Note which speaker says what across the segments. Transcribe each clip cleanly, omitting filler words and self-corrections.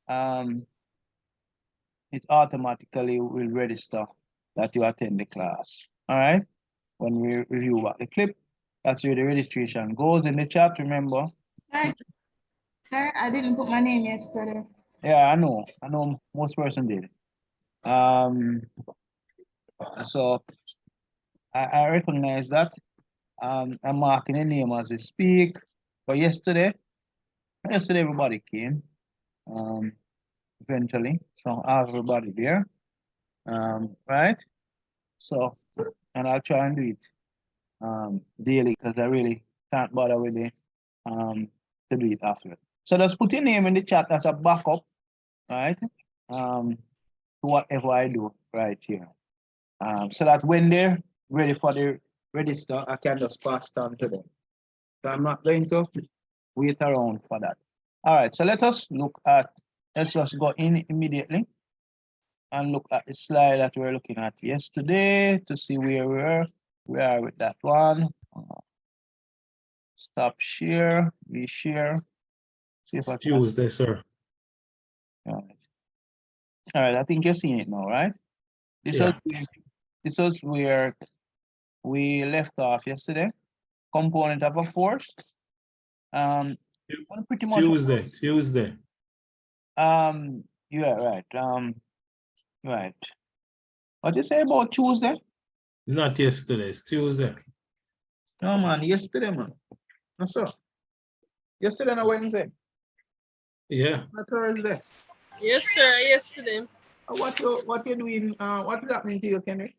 Speaker 1: um, it automatically will register that you attend the class. All right. When we review back the clip, that's where the registration goes in the chat. Remember?
Speaker 2: Sir, I didn't put my name yesterday.
Speaker 1: Yeah, I know. I know most person did. So I recognize that. I'm marking the name as we speak. But yesterday everybody came. Eventually, so I have everybody there. Right. So, and I'll try and do it daily because I really can't bother with it to do it after. So just put your name in the chat as a backup, right? To whatever I do right here. So that when they're ready for the register, I can just pass it on to them. So I'm not going to wait around for that. All right, so let's just go in immediately and look at the slide that we were looking at yesterday to see where we are with that one. Stop share, reshare. See if I can.
Speaker 3: Tuesday, sir.
Speaker 1: All right, I think you're seeing it now, right? This was where we left off yesterday. Component of a force. Pretty much
Speaker 3: Tuesday.
Speaker 1: Yeah, right. Right. What you say about Tuesday?
Speaker 3: Not yesterday, it's Tuesday.
Speaker 1: No, man, yesterday, man. No, sir. Yesterday and Wednesday.
Speaker 3: Yeah.
Speaker 1: Not Thursday.
Speaker 4: Yes, sir. Yesterday.
Speaker 1: What you doing? What does that mean to you, Kenny?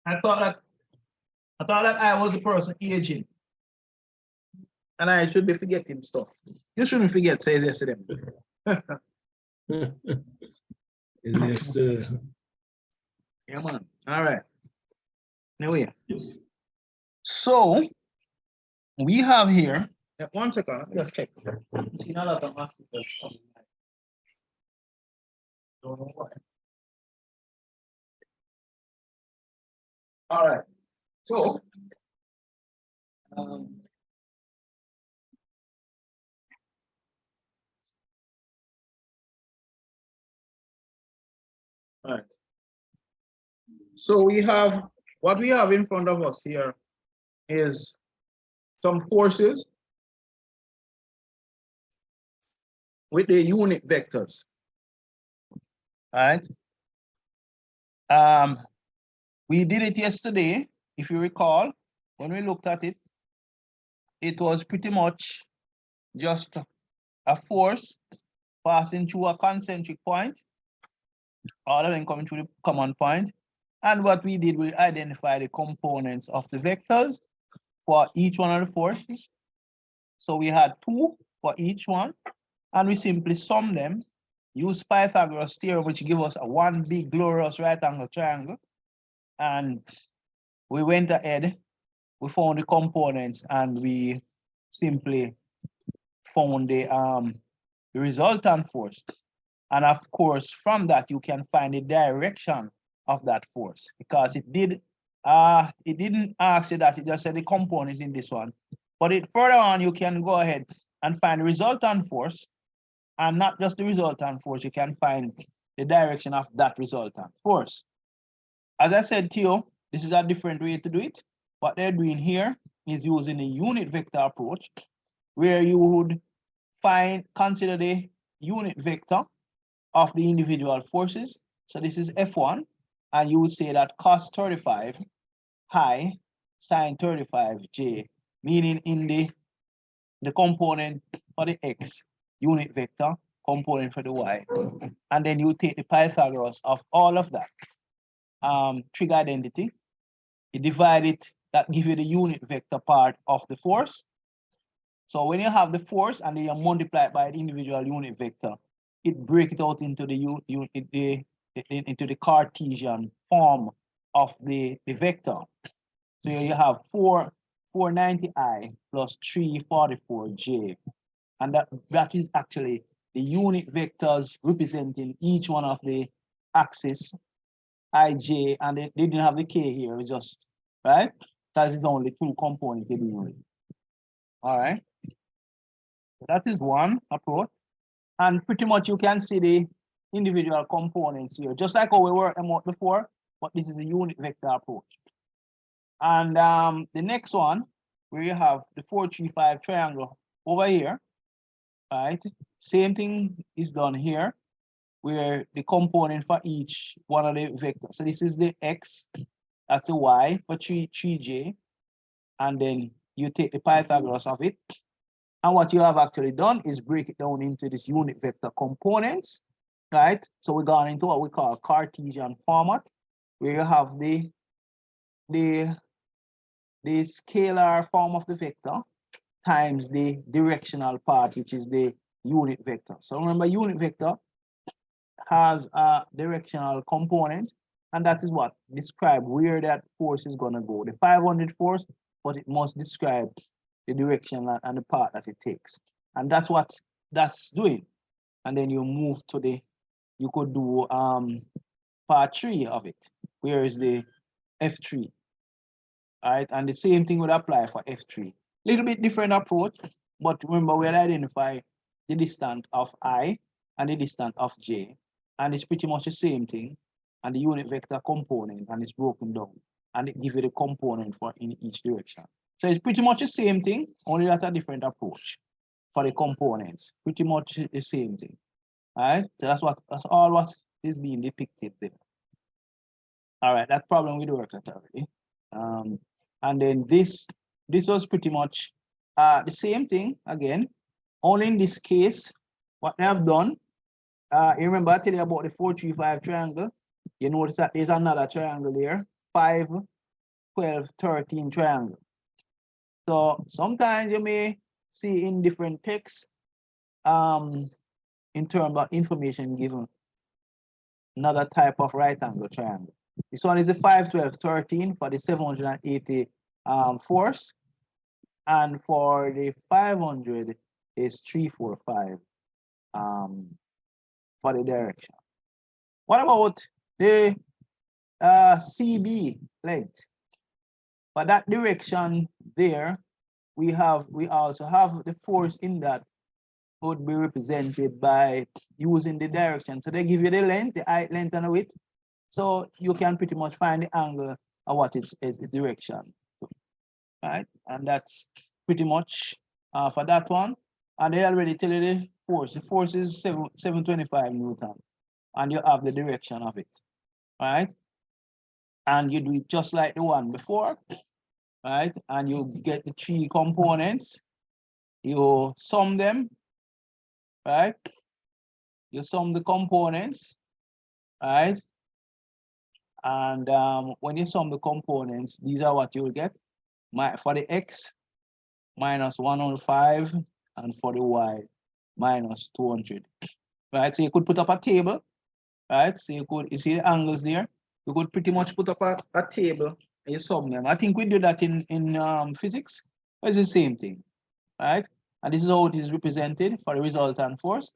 Speaker 1: I thought that I was the person aging. And I should be forgetting stuff. You shouldn't forget, says yesterday.
Speaker 3: Yes,
Speaker 1: Yeah, man. All right. Anyway. So we have here. One second, let's check. See, now that I'm asking this. Don't know why. All right. So all right. So we have what we have in front of us here is some forces with the unit vectors. All right. We did it yesterday, if you recall, when we looked at it, it was pretty much just a force passing through a concentric point, all of them coming through the common point. And what we did, we identify the components of the vectors for each one of the forces. So we had 2 for each one, and we simply sum them, use Pythagoras theorem, which gives us a one big glorious right angle triangle. And we went ahead, we found the components, and we simply found the resultant force. And of course, from that, you can find the direction of that force, because it didn't ask you that, it just said the component in this one. But further on, you can go ahead and find the resultant force, and not just the resultant force, you can find the direction of that resultant force. As I said to you, this is a different way to do it. What they're doing here is using a unit vector approach, where you would consider the unit vector of the individual forces. So this is F1, and you would say that cos 35 high sine 35 j, meaning in the component for the x unit vector, component for the y, and then you take the Pythagoras of all of that trig identity, you divide it, that gives you the unit vector part of the force. So when you have the force and then you multiply it by the individual unit vector, it breaks it out into the Cartesian form of the vector. So you have 490i plus 344j. And that is actually the unit vectors representing each one of the axes, ij, and they didn't have the k here, it's just, right? That is only 2 components they deal with. All right. That is one approach. And pretty much you can see the individual components here, just like how we worked them out before, but this is a unit vector approach. And the next one, where you have the 4-3-5 triangle over here, right? Same thing is done here, where the component for each one of the vectors. So this is the X, that's the Y for 3J, and then you take the Pythagoras of it. And what you have actually done is break it down into this unit vector components, right? So we're going into what we call Cartesian format, where you have the scalar form of the vector times the directional part, which is the unit vector. So remember, unit vector has a directional component, and that is what describe where that force is going to go. The 500 force, but it must describe the direction and the path that it takes. And that's what that's doing. And then you move to the, you could do part 3 of it. Where is the F3? All right, and the same thing would apply for F3. Little bit different approach, but remember we'll identify the distance of I and the distance of J. And it's pretty much the same thing. And the unit vector component, and it's broken down. And it gives you the component for in each direction. So it's pretty much the same thing, only that's a different approach for the components. Pretty much the same thing. All right, so that's all what is being depicted there. All right, that problem we worked at already. And then this was pretty much the same thing again, only in this case, what they have done, you remember I tell you about the 4-3-5 triangle. You notice that there's another triangle there, 5, 12, 13 triangle. So sometimes you may see in different texts, in terms of information given, another type of right angle triangle. This one is the 5, 12, 13 for the 780 force, and for the 500 is 3, 4, 5 for the direction. What about the CB length? For that direction there, we also have the force in that would be represented by using the direction. So they give you the length, the height, length, and the width. So you can pretty much find the angle of what is the direction. Right? And that's pretty much for that one. And they already tell you the force. The force is 725 Newton. And you have the direction of it. Right? And you do it just like the one before. Right? And you get the 3 components. You sum them. Right? You sum the components. Right? And when you sum the components, these are what you will get. For the X, minus 105, and for the Y, minus 200. Right? So you could put up a table. Right? So you see the angles there. You could pretty much put up a table and you sum them. I think we do that in physics. It's the same thing. Right? And this is how it is represented for the resultant force.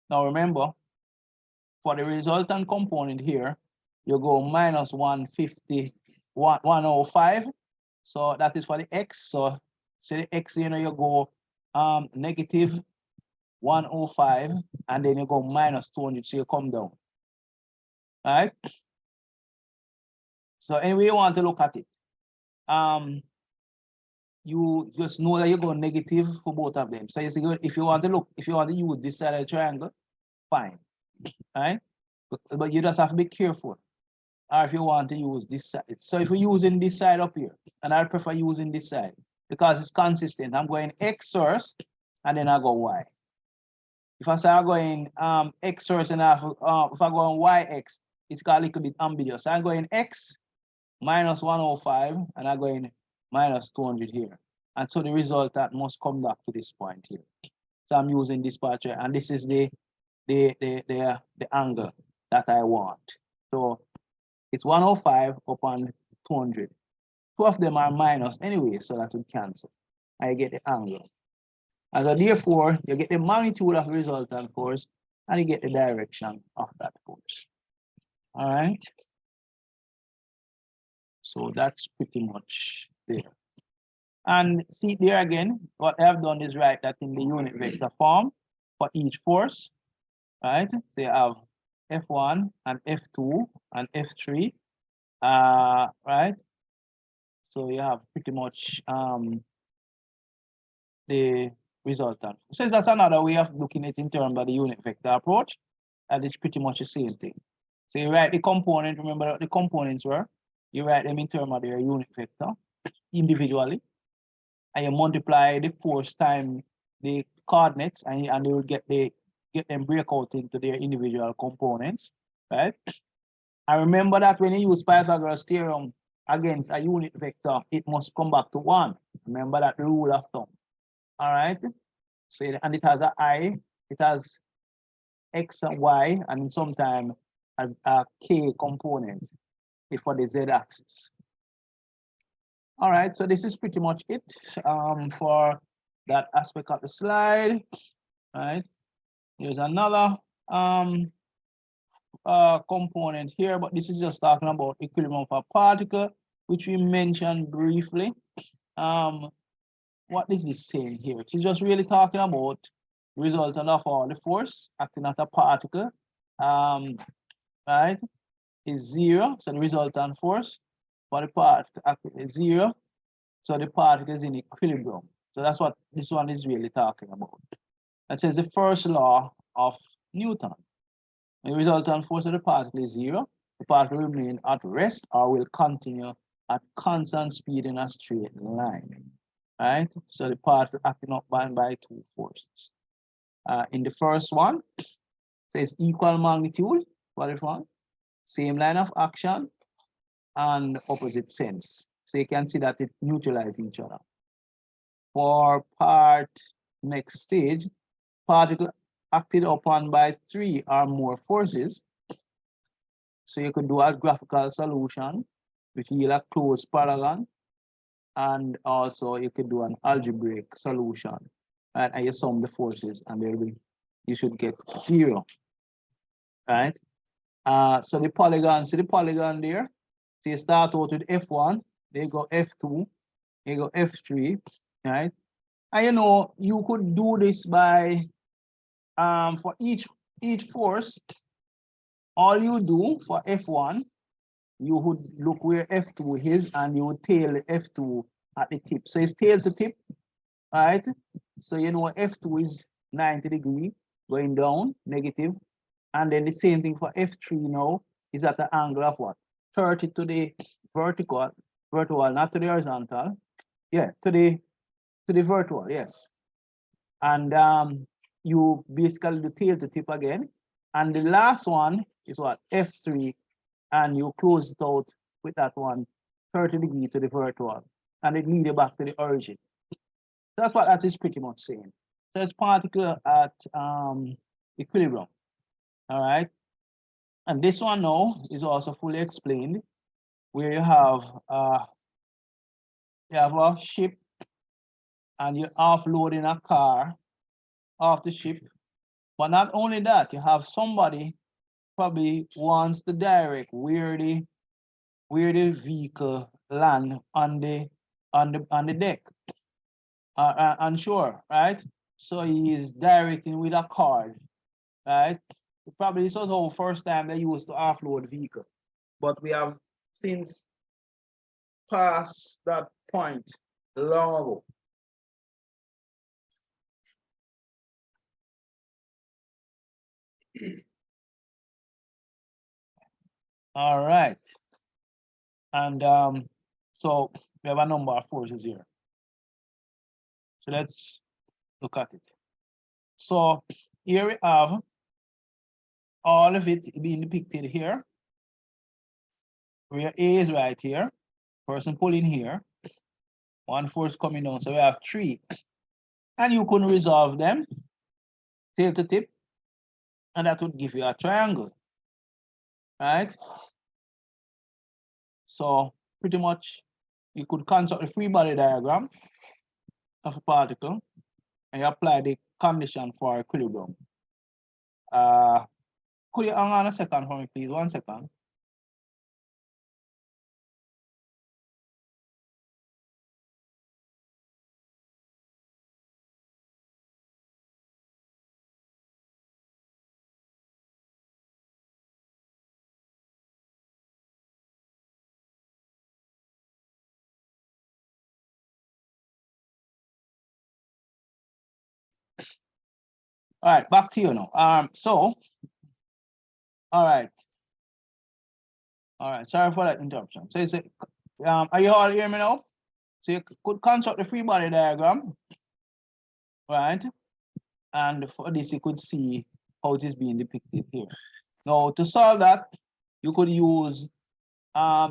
Speaker 1: Now remember, for the resultant component here, you go minus 150, 105. So that is for the X. So the X, you go negative 105, and then you go minus 200, so you come down. All right. So anyway, you want to look at it. You just know that you go negative for both of them. So if you want to use this side of the triangle, fine. All right. But you just have to be careful. Or if you want to use this side. So if you're using this side up here, and I prefer using this side because it's consistent. I'm going X first, and then I go Y. If I say I'm going X first, and if I go on YX, it's got a little bit ambiguous. So I'm going X minus 105, and I'm going minus 200 here. And so the result that must come back to this point here. So I'm using this part here, and this is the angle that I want. So it's 105 upon 200. 2 of them are minus anyway, so that will cancel. I get the angle. And so therefore, you get the magnitude of the resultant force, and you get the direction of that force. All right. So that's pretty much there. And see there again, what I have done is write that in the unit vector form for each force, right? So you have F1 and F2 and F3, right? So you have pretty much the resultant. So that's another way of looking at it in terms of the unit vector approach, and it's pretty much the same thing. So you write the component, remember what the components were, you write them in terms of their unit vector individually, and you multiply the force times the coordinates, and they will get them break out into their individual components, right? I remember that when you use Pythagoras theorem against a unit vector, it must come back to 1. Remember that rule of thumb. All right. So and it has a I, it has X and Y, and sometimes as a K component for the Z axis. All right, so this is pretty much it for that aspect of the slide. All right, here's another component here, but this is just talking about equilibrium of a particle, which we mentioned briefly. What is this saying here? It's just really talking about resultant of all the force acting at a particle, right, is 0. So the resultant force for the particle acting is 0. So the particle is in equilibrium. So that's what this one is really talking about. That says the first law of Newton. The resultant force of the particle is 0. The particle will remain at rest or will continue at constant speed in a straight line. Right? So the particle acting up by two forces. In the first one, says equal magnitude for this one, same line of action, and opposite sense. So you can see that it neutralizes each other. For part next stage, particle acted upon by 3 or more forces. So you could do a graphical solution, which yield a closed paragon, and also you could do an algebraic solution, right? And you sum the forces, and there will you should get 0, right? So the polygon, see the polygon there? So you start out with F1, they go F2, they go F3, right? And you know, you could do this by for each force, all you do for F1, you would look where F2 is and you would tail F2 at the tip. So it's tail to tip, right? So you know F2 is 90 degrees going down, negative. And then the same thing for F3 now is at the angle of what? 30 to the vertical, not to the horizontal. Yeah, to the vertical, yes. And you basically do tail to tip again. And the last one is what? F3, and you close it out with that one, 30 degrees to the vertical, and it leads you back to the origin. That's what that is pretty much saying. So it's particle at equilibrium. All right. And this one now is also fully explained, where you have a ship and you're offloading a car off the ship. But not only that, you have somebody probably wants to direct where the vehicle land on the deck, on shore, right? So he is directing with a card, right? Probably this was our first time they used to offload vehicle, but we have since passed that point long ago. All right. And so we have a number of forces here. So let's look at it. So here we have all of it being depicted here, where A is right here, person pulling here, one force coming down. So we have 3. And you can resolve them tail to tip, and that would give you a triangle, right? So pretty much you could construct a free body diagram of a particle and you apply the condition for equilibrium. Could you hang on a second for me, please? 1 second. All right, back to you now. So, all right. All right, sorry for that interruption. So it's are you all hearing me now? So you could construct the free body diagram, right? And for this, you could see how it is being depicted here. Now, to solve that, you could use,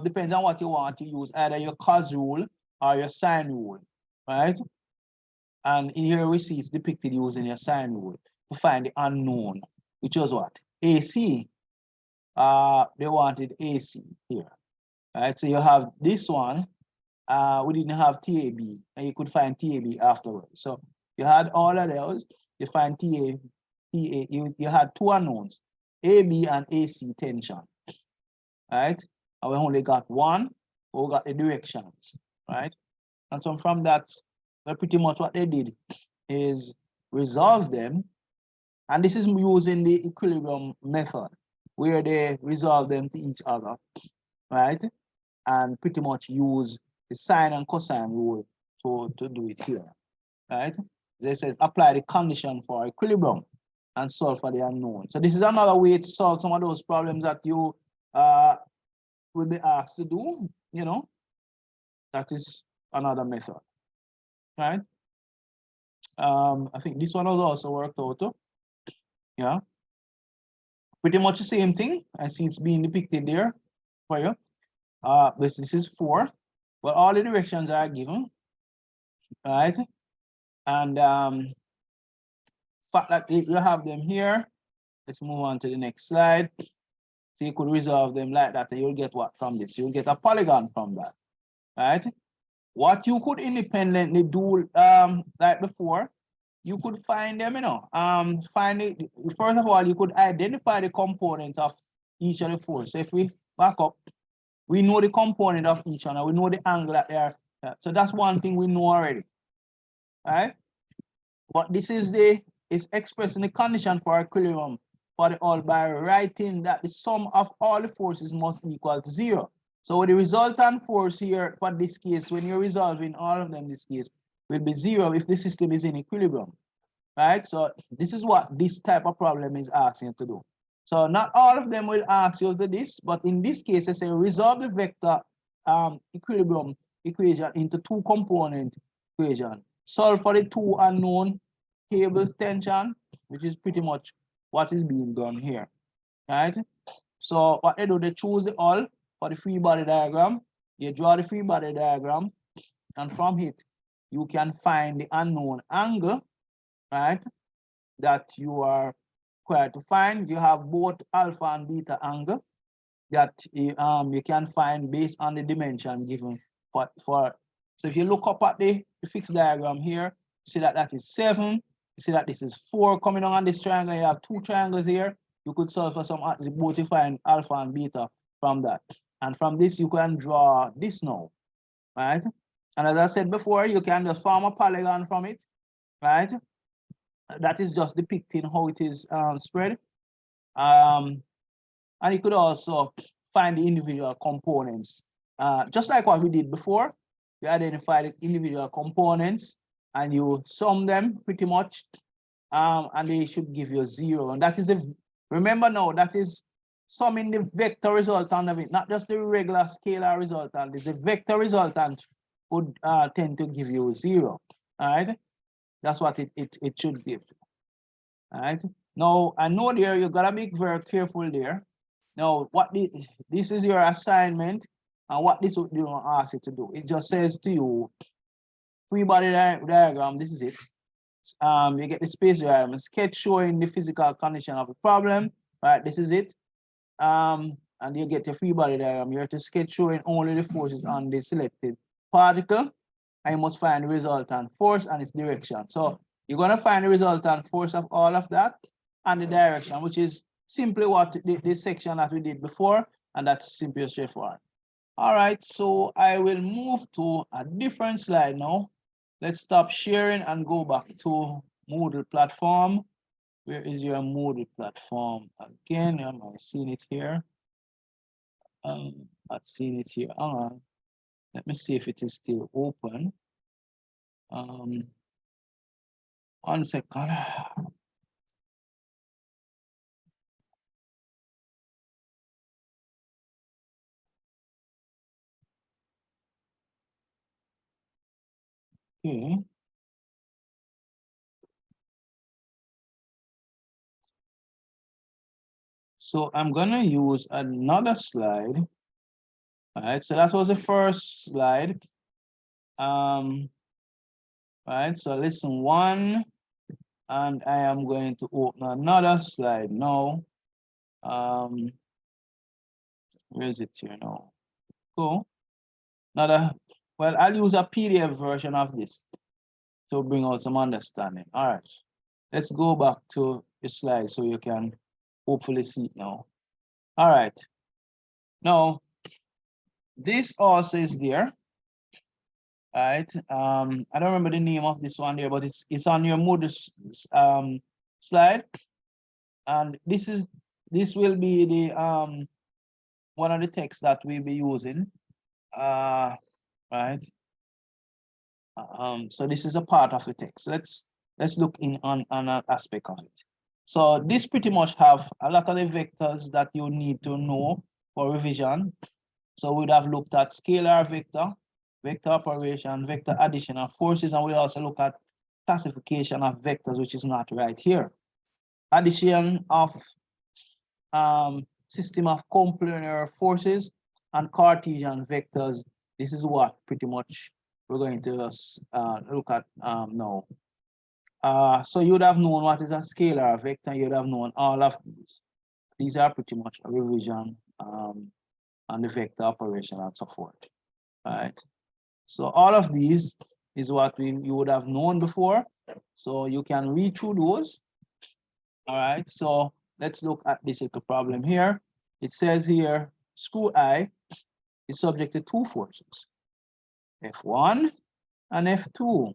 Speaker 1: depends on what you want to use, either your cos rule or your sine rule, right? And in here we see it's depicted using your sine rule to find the unknown, which was what? AC. They wanted AC here, right? So you have this one. We didn't have TAB, and you could find TAB afterwards. So you had all of those. You find TA. You had two unknowns, AB and AC tension, right? And we only got one. We got the directions, right? And so from that, pretty much what they did is resolve them. And this is using the equilibrium method, where they resolve them to each other, right? And pretty much use the sine and cosine rule to do it here, right? This says apply the condition for equilibrium and solve for the unknown. So this is another way to solve some of those problems that you will be asked to do, you know. That is another method, right? I think this one was also worked out too. Yeah. Pretty much the same thing. I see it's being depicted there for you. This is 4, but all the directions are given, right? And fact that you have them here. Let's move on to the next slide. So you could resolve them like that, and you'll get what from this? You'll get a polygon from that, right? What you could independently do, like before, you could find them, you know, find it. First of all, you could identify the component of each of the 4. So if we back up, we know the component of each one, and we know the angle that they are. So that's one thing we know already, right? But this is it's expressing the condition for equilibrium for the all by writing that the sum of all the forces must equal to 0. So the resultant force here for this case, when you're resolving all of them, this case will be 0 if the system is in equilibrium, right? So this is what this type of problem is asking you to do. So not all of them will ask you to this, but in this case, I say resolve the vector equilibrium equation into 2 component equation. Solve for the 2 unknown cables tension, which is pretty much what is being done here, right? So what they do, they choose the all for the free body diagram. You draw the free body diagram, and from it, you can find the unknown angle, right? That you are required to find. You have both alpha and beta angle that you can find based on the dimension given for. So if you look up at the fixed diagram here, you see that that is 7. You see that this is 4 coming on this triangle. You have 2 triangles here. You could solve for some both to find alpha and beta from that. And from this, you can draw this now, right? And as I said before, you can just form a polygon from it, right? That is just depicting how it is spread. And you could also find the individual components. Just like what we did before, you identify the individual components and you sum them pretty much, and they should give you 0. And that is remember now, that is summing the vector resultant of it, not just the regular scalar resultant. It's a vector resultant would tend to give you 0. All right, that's what it should give. All right. Now I know there you gotta be very careful there. Now what this is your assignment, and what this would ask you to do. It just says to you, free body diagram. This is it. You get the space diagram, sketch showing the physical condition of the problem. Right. This is it. And you get your free body diagram. You have to sketch showing only the forces on the selected particle. And you must find the resultant force and its direction. So you're going to find the resultant force of all of that and the direction, which is simply what the section that we did before, and that's simply straightforward. All right, so I will move to a different slide now. Let's stop sharing and go back to Moodle platform. Where is your Moodle platform? Again, am I seeing it here? Not seeing it here. Hang on. Let me see if it is still open. 1 second. Okay. So I'm gonna use another slide. All right, so that was the first slide. All right, so listen one, and I am going to open another slide now. Where is it here now? Cool. Well, I'll use a PDF version of this to bring out some understanding. All right, let's go back to the slide so you can hopefully see it now. All right, now this also is there. All right, I don't remember the name of this one there, but it's on your Moodle slide, and this will be the one of the texts that we'll be using. Right. So this is a part of the text. Let's look in on an aspect of it. So this pretty much have a lot of the vectors that you need to know for revision. So we'd have looked at scalar vector, vector operation, vector addition of forces, and we also look at classification of vectors, which is not right here. Addition of system of complementary forces and Cartesian vectors. This is what pretty much we're going to look at now. So you would have known what is a scalar vector. You would have known all of these. These are pretty much a revision on the vector operation and so forth. All right. So all of these is what you would have known before. So you can read through those. All right. So let's look at this little problem here. It says here, screw I is subject to two forces, F1 and F2.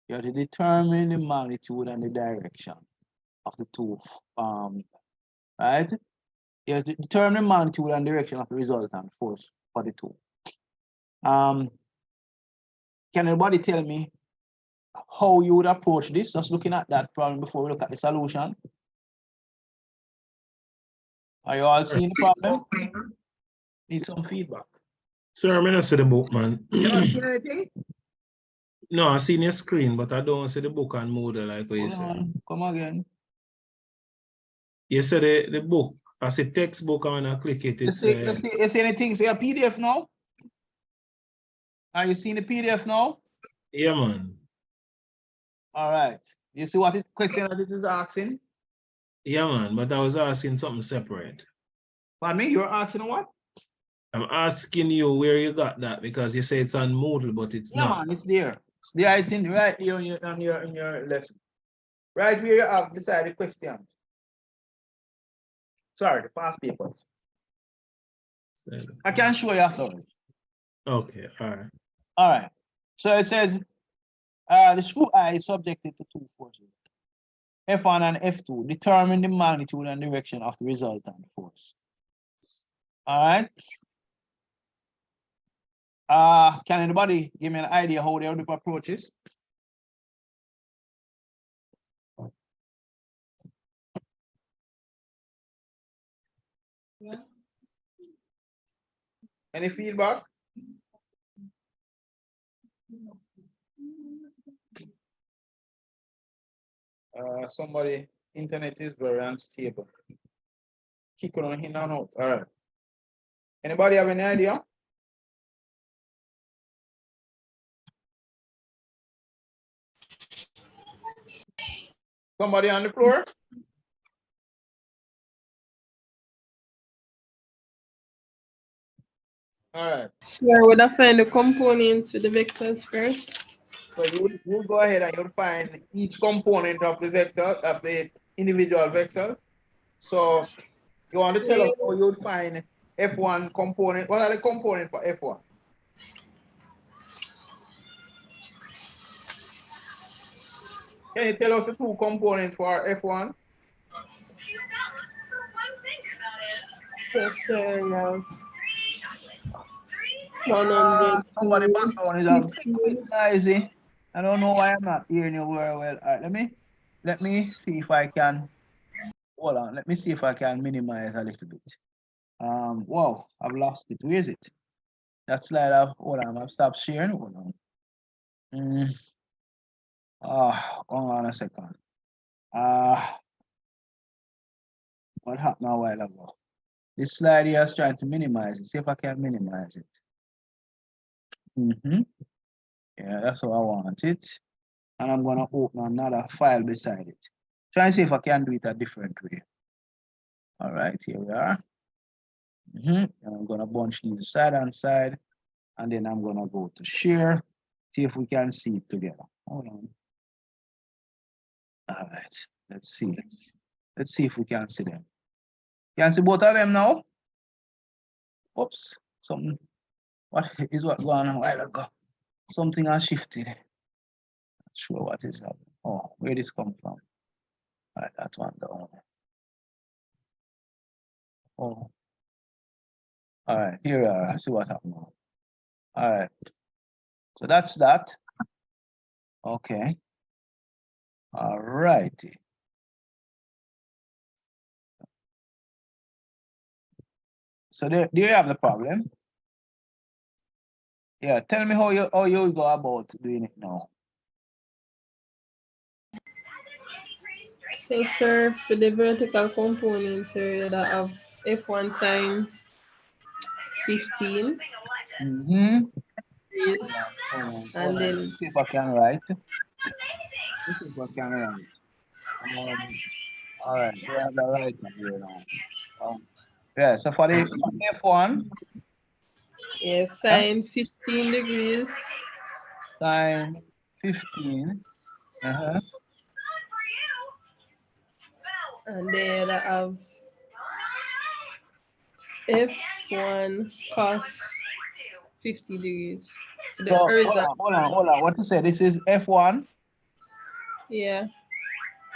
Speaker 1: You have to determine the magnitude and the direction of the two, right? You have to determine the magnitude and direction of the resultant force for the two. Can anybody tell me how you would approach this? Just looking at that problem before we look at the solution. Are you all seeing the problem? Need some feedback.
Speaker 3: Sir, I'm not see the book, man.
Speaker 1: You don't see anything?
Speaker 3: No, I seen your screen, but I don't see the book on Moodle like what you
Speaker 1: Hold
Speaker 3: said.
Speaker 1: on, come again.
Speaker 3: You said the book. I see textbook, and when I click it,
Speaker 1: You
Speaker 3: it's
Speaker 1: see anything? Say a PDF now? Are you seeing the PDF now?
Speaker 3: yeah, man.
Speaker 1: All right. You see what the question that it is asking?
Speaker 3: Yeah, man. But I was asking something separate.
Speaker 1: Pardon me, you're asking what?
Speaker 3: I'm asking you where you got that because you say it's on Moodle, but it's
Speaker 1: Yeah,
Speaker 3: not.
Speaker 1: man, it's there. It's there, I think, right there on your lesson. Right where you have decided question. Sorry, the past papers. I can show you afterwards.
Speaker 3: Okay, all right.
Speaker 1: All right. So it says the screw I is subjected to two forces, F1 and F2. Determine the magnitude and direction of the resultant force. All right. Can anybody give me an idea how they would approach this? Any feedback? Somebody internet is very unstable. Kick on in and out. All right. Anybody have any idea? Somebody on the floor? All right.
Speaker 4: Sure, would I find the components with the vectors first?
Speaker 1: So you go ahead and you'll find each component of the vector, of the individual vector. So you want to tell us how you'd find F1 component. What are the components for F1? Can you tell us the two components for F1?
Speaker 4: Yes, sir. Yeah. 100.
Speaker 1: Somebody background is a bit noisy. I don't know why I'm not hearing you very well. All right, let me see if I can. Hold on. Let me see if I can minimize a little bit. Wow, I've lost it. Where is it? That slide. Hold on. I've stopped sharing. Hold on. Hold on a second. What happened a while ago? This slide here is trying to minimize it. See if I can minimize it. Yeah, that's how I want it. And I'm gonna open another file beside it. Try and see if I can do it a different way. All right, here we are. And I'm gonna bunch these side and side, and then I'm gonna go to share. See if we can see it together. Hold on. All right, let's see. Let's see if we can see them. Can see both of them now? Oops, something. What is what going on a while ago? Something has shifted. Not sure what is happening. Oh, where this come from? All right, that one down. Oh. All right, here we are. See what happened now. All right. So that's that. Okay. All righty. So there you have the problem. Yeah, tell me how you go about doing it now.
Speaker 4: So, sir, for the vertical component, sir, you have F1 sine 15
Speaker 1: Mm-hmm.
Speaker 4: degrees, and then
Speaker 1: See if I can write. Let's see if I can write. All right, we have the right one here now. Yeah, so for the F1,
Speaker 4: yeah, sine 15 degrees,
Speaker 1: sine 15.
Speaker 4: and then I have F1 cos 50 degrees. The
Speaker 1: So
Speaker 4: horizontal,
Speaker 1: hold on. What you say? This is F1.
Speaker 4: yeah,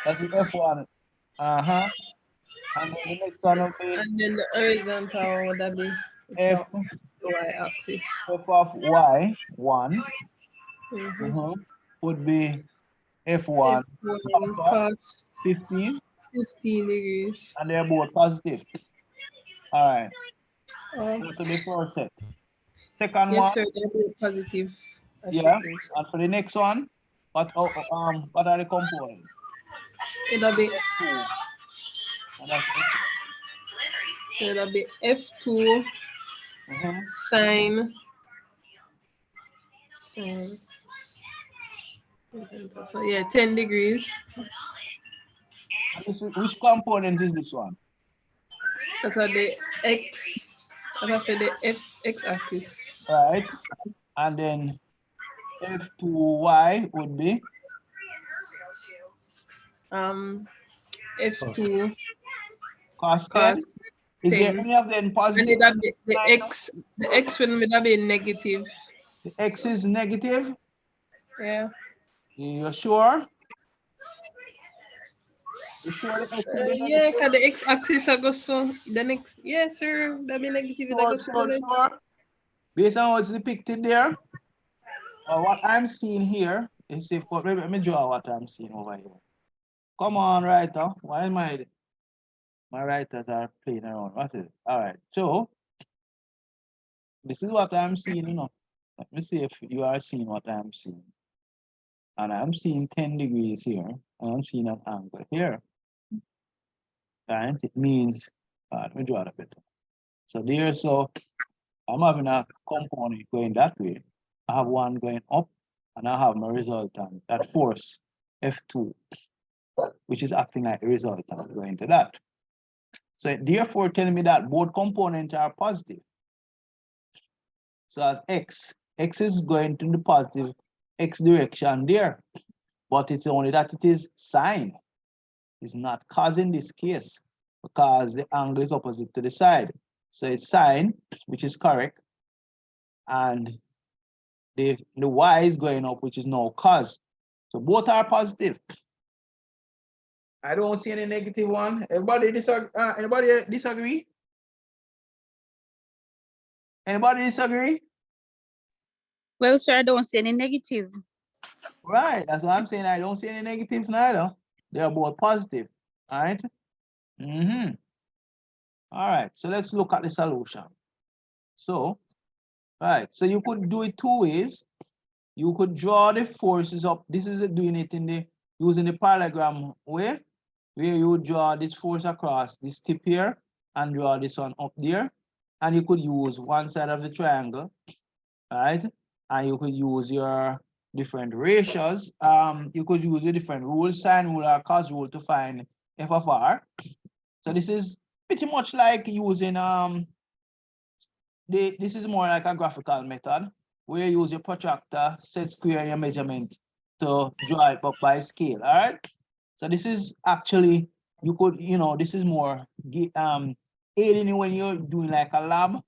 Speaker 1: That is F1. And then the next one will be
Speaker 4: and then the horizontal would that be
Speaker 1: F
Speaker 4: the y-axis.
Speaker 1: F of Y1
Speaker 4: Mm-hmm.
Speaker 1: would be F1
Speaker 4: F1 cos
Speaker 1: 15,
Speaker 4: 15 degrees.
Speaker 1: and they're both positive. All right.
Speaker 4: Oh,
Speaker 1: Go to the first set. Second
Speaker 4: yes,
Speaker 1: one,
Speaker 4: sir, they're both positive. I should
Speaker 1: yeah.
Speaker 4: think so.
Speaker 1: And for the next one, what are the components?
Speaker 4: It'll be
Speaker 1: F2. And that's F2.
Speaker 4: it'll be F2 sine. So yeah, 10 degrees.
Speaker 1: And this is, which component is this one?
Speaker 4: That's at the x. That's for the x-axis.
Speaker 1: Right. And then F2Y would be
Speaker 4: F2
Speaker 1: cos 10.
Speaker 4: cos
Speaker 1: Is there
Speaker 4: 10.
Speaker 1: any of them
Speaker 4: And
Speaker 1: positive?
Speaker 4: it'll be the x will be negative.
Speaker 1: The X is negative.
Speaker 4: Yeah.
Speaker 1: You sure? You sure the X will be
Speaker 4: Yeah,
Speaker 1: negative?
Speaker 4: cause the x-axis I go so the next. Yeah, sir, that be negative.
Speaker 1: Sure. Based on what's depicted there, what I'm seeing here is if let me draw what I'm seeing over here. Come on, writer. Why am my writers are playing around? What is it? All right. So this is what I'm seeing, you know. Let me see if you are seeing what I'm seeing. And I'm seeing 10 degrees here, and I'm seeing an angle here. Right? It means, let me draw it a bit. So there, so I'm having a component going that way. I have one going up, and I have my resultant, that force, F2, which is acting like a resultant going to that. So therefore telling me that both components are positive. So as X is going to the positive X direction there, but it's only that it is sine. It's not cos in this case because the angle is opposite to the side. So it's sine, which is correct, and the y is going up, which is now cos. So both are positive. I don't see any negative one. Anybody disagree? Anybody disagree? Anybody disagree?
Speaker 2: Well, sir, I don't see any negative.
Speaker 1: Right, that's what I'm saying. I don't see any negatives neither. They're both positive. All right. All right. So let's look at the solution. So, right. So you could do it two ways. you could draw the forces up. This is doing it in the using the parallelogram way, where you draw this force across this tip here and draw this one up there. And you could use one side of the triangle, right? And you could use your different ratios. You could use the different rules, sine rule or cos rule, to find f of r. So this is pretty much like using this is more like a graphical method where you use your protractor, set square your measurement to draw it up by scale. All right. So this is actually, you could, this is more aiding you when you're doing like a lab,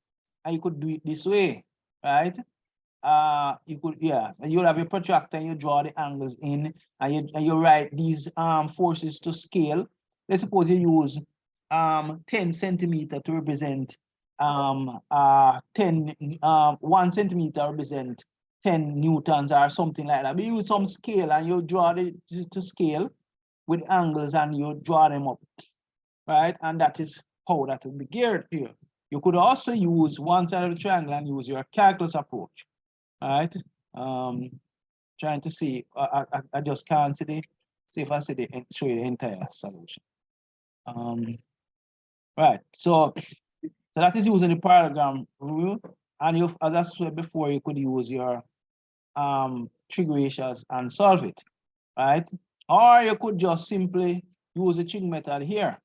Speaker 1: and you could do it this way, right? You could, yeah, you'll have your protractor and you draw the angles in, and you write these forces to scale. Let's suppose you use 10 centimeter to represent 1 centimeter represent 10 newtons or something like that. But you use some scale and you draw it to scale with angles and you draw them up, right? And that is how that will be geared here. You could also use one side of the triangle and use your calculus approach, right? Trying to see, I just can't see if I see show you the entire solution. Right, so that is using the parallelogram rule, and you, as I said before, you could use your trig ratios and solve it, right? Or you could just simply use the trig method here.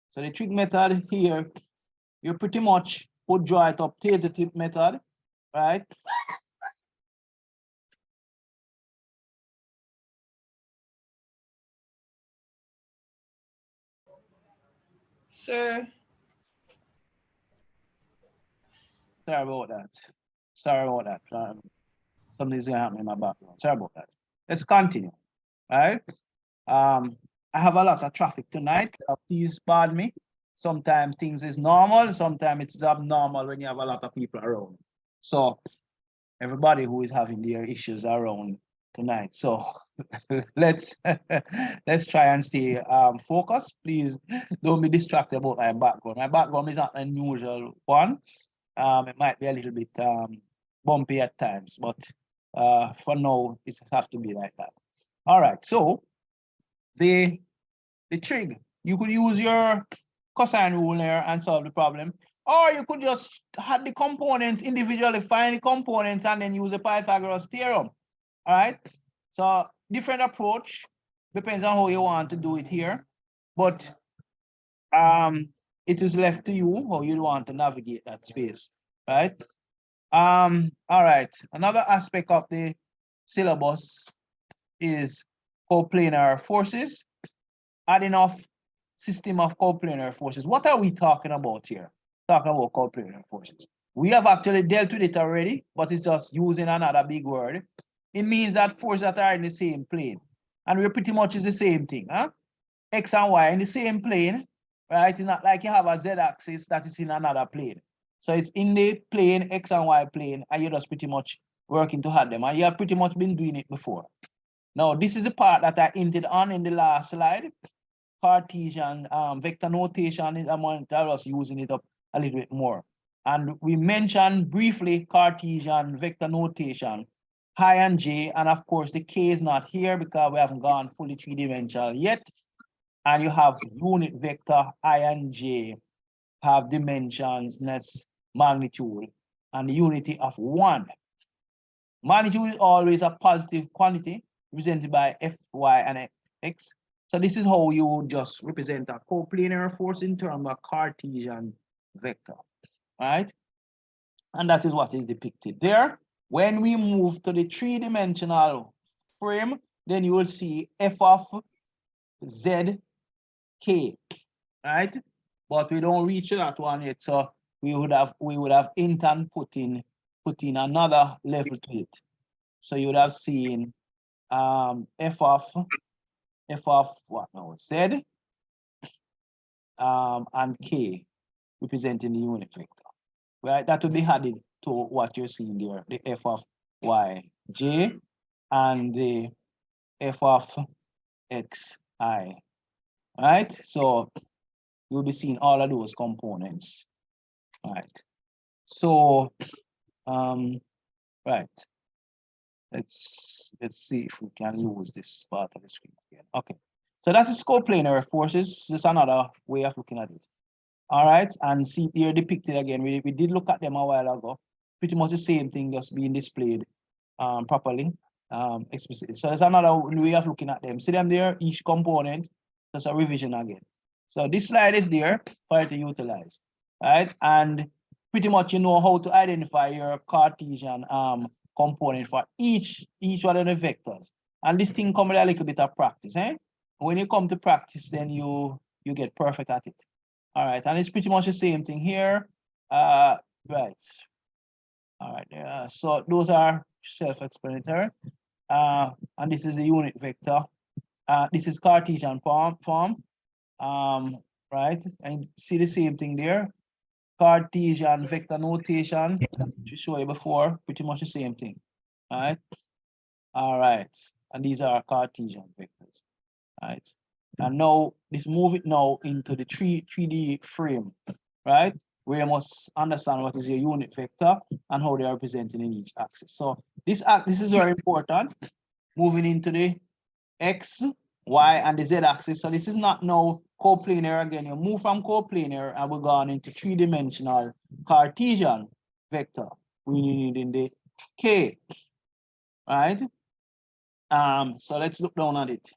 Speaker 1: So the trig method here, you pretty much would draw it up tail to tip method, right?
Speaker 4: Sir,
Speaker 1: Sorry about that. Sorry about that. Something's gonna happen in my background. Sorry about that. Let's continue. Right? I have a lot of traffic tonight. Please pardon me. Sometimes things is normal, sometimes it's abnormal when you have a lot of people around. So everybody who is having their issues around tonight. So let's try and stay focused. Please don't be distracted about my background. My background is not an unusual one. It might be a little bit bumpy at times, but for now it has to be like that. All right, so the trig, you could use your cosine rule there and solve the problem, or you could just have the components individually, find the components and then use the Pythagoras theorem. All right, so different approach, depends on how you want to do it here, but it is left to you how you want to navigate that space, right? All right, another aspect of the syllabus is coplanar forces, adding off system of coplanar forces. What are we talking about here? Talking about coplanar forces. We have actually dealt with it already, but it's just using another big word. It means that forces that are in the same plane, and we're pretty much is the same thing, huh? X and Y in the same plane, right? It's not like you have a z-axis that is in another plane. So it's in the plane, X and Y plane, and you're just pretty much working to have them. And you have pretty much been doing it before. Now, this is the part that I hinted on in the last slide. Cartesian vector notation is among that was using it up a little bit more. And we mentioned briefly Cartesian vector notation, I and J, and of course the K is not here because we haven't gone fully three-dimensional yet. And you have unit vector I and J have dimensionless magnitude and the unity of 1. Magnitude is always a positive quantity represented by F, Y, and X. So this is how you would just represent a coplanar force in terms of Cartesian vector, right? And that is what is depicted there. When we move to the three-dimensional frame, then you will see F of Z K, right? But we don't reach that one yet, so we would have intern put in another level to it. So you would have seen f of what now? Z and K representing the unit vector, right? That would be added to what you're seeing there, the f of y j and the f of x I, right? So you'll be seeing all of those components, right? So right, let's see if we can use this part of the screen again. Okay, so that's the coplanar forces. Just another way of looking at it. All right, and see here depicted again. We did look at them a while ago. Pretty much the same thing, just being displayed properly, explicitly. So there's another way of looking at them. See them there, each component. That's a revision again. So this slide is there for you to utilize, right? And pretty much you know how to identify your Cartesian component for each one of the vectors. And this thing comes with a little bit of practice, eh? When you come to practice, then you get perfect at it. All right, and it's pretty much the same thing here. Right. All right, so those are self-explanatory. And this is the unit vector. This is Cartesian form. Right, and see the same thing there. Cartesian vector notation, to show you before, pretty much the same thing. All right, and these are Cartesian vectors. All right, and now let's move it now into the 3D frame, right? Where you must understand what is your unit vector and how they are represented in each axis. So this is very important. Moving into the X, Y, and the Z axis. So this is not now coplanar again. You move from coplanar and we're going into 3-dimensional Cartesian vector. We need in the K, right? So let's look down at it.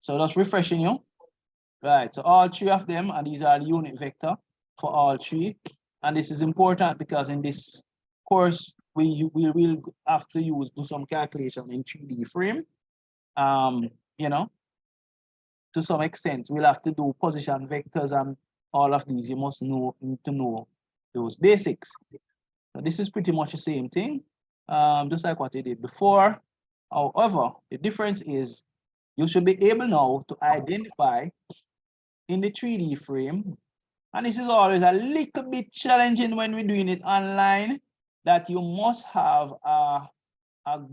Speaker 1: So that's refreshing you, right? So all 3 of them, and these are the unit vector for all 3. And this is important because in this course, we will have to do some calculation in 3D frame. You know, to some extent, we'll have to do position vectors and all of these. You must need to know those basics. So this is pretty much the same thing, just like what you did before. However, the difference is you should be able now to identify in the 3D frame, and this is always a little bit challenging when we're doing it online, that you must have a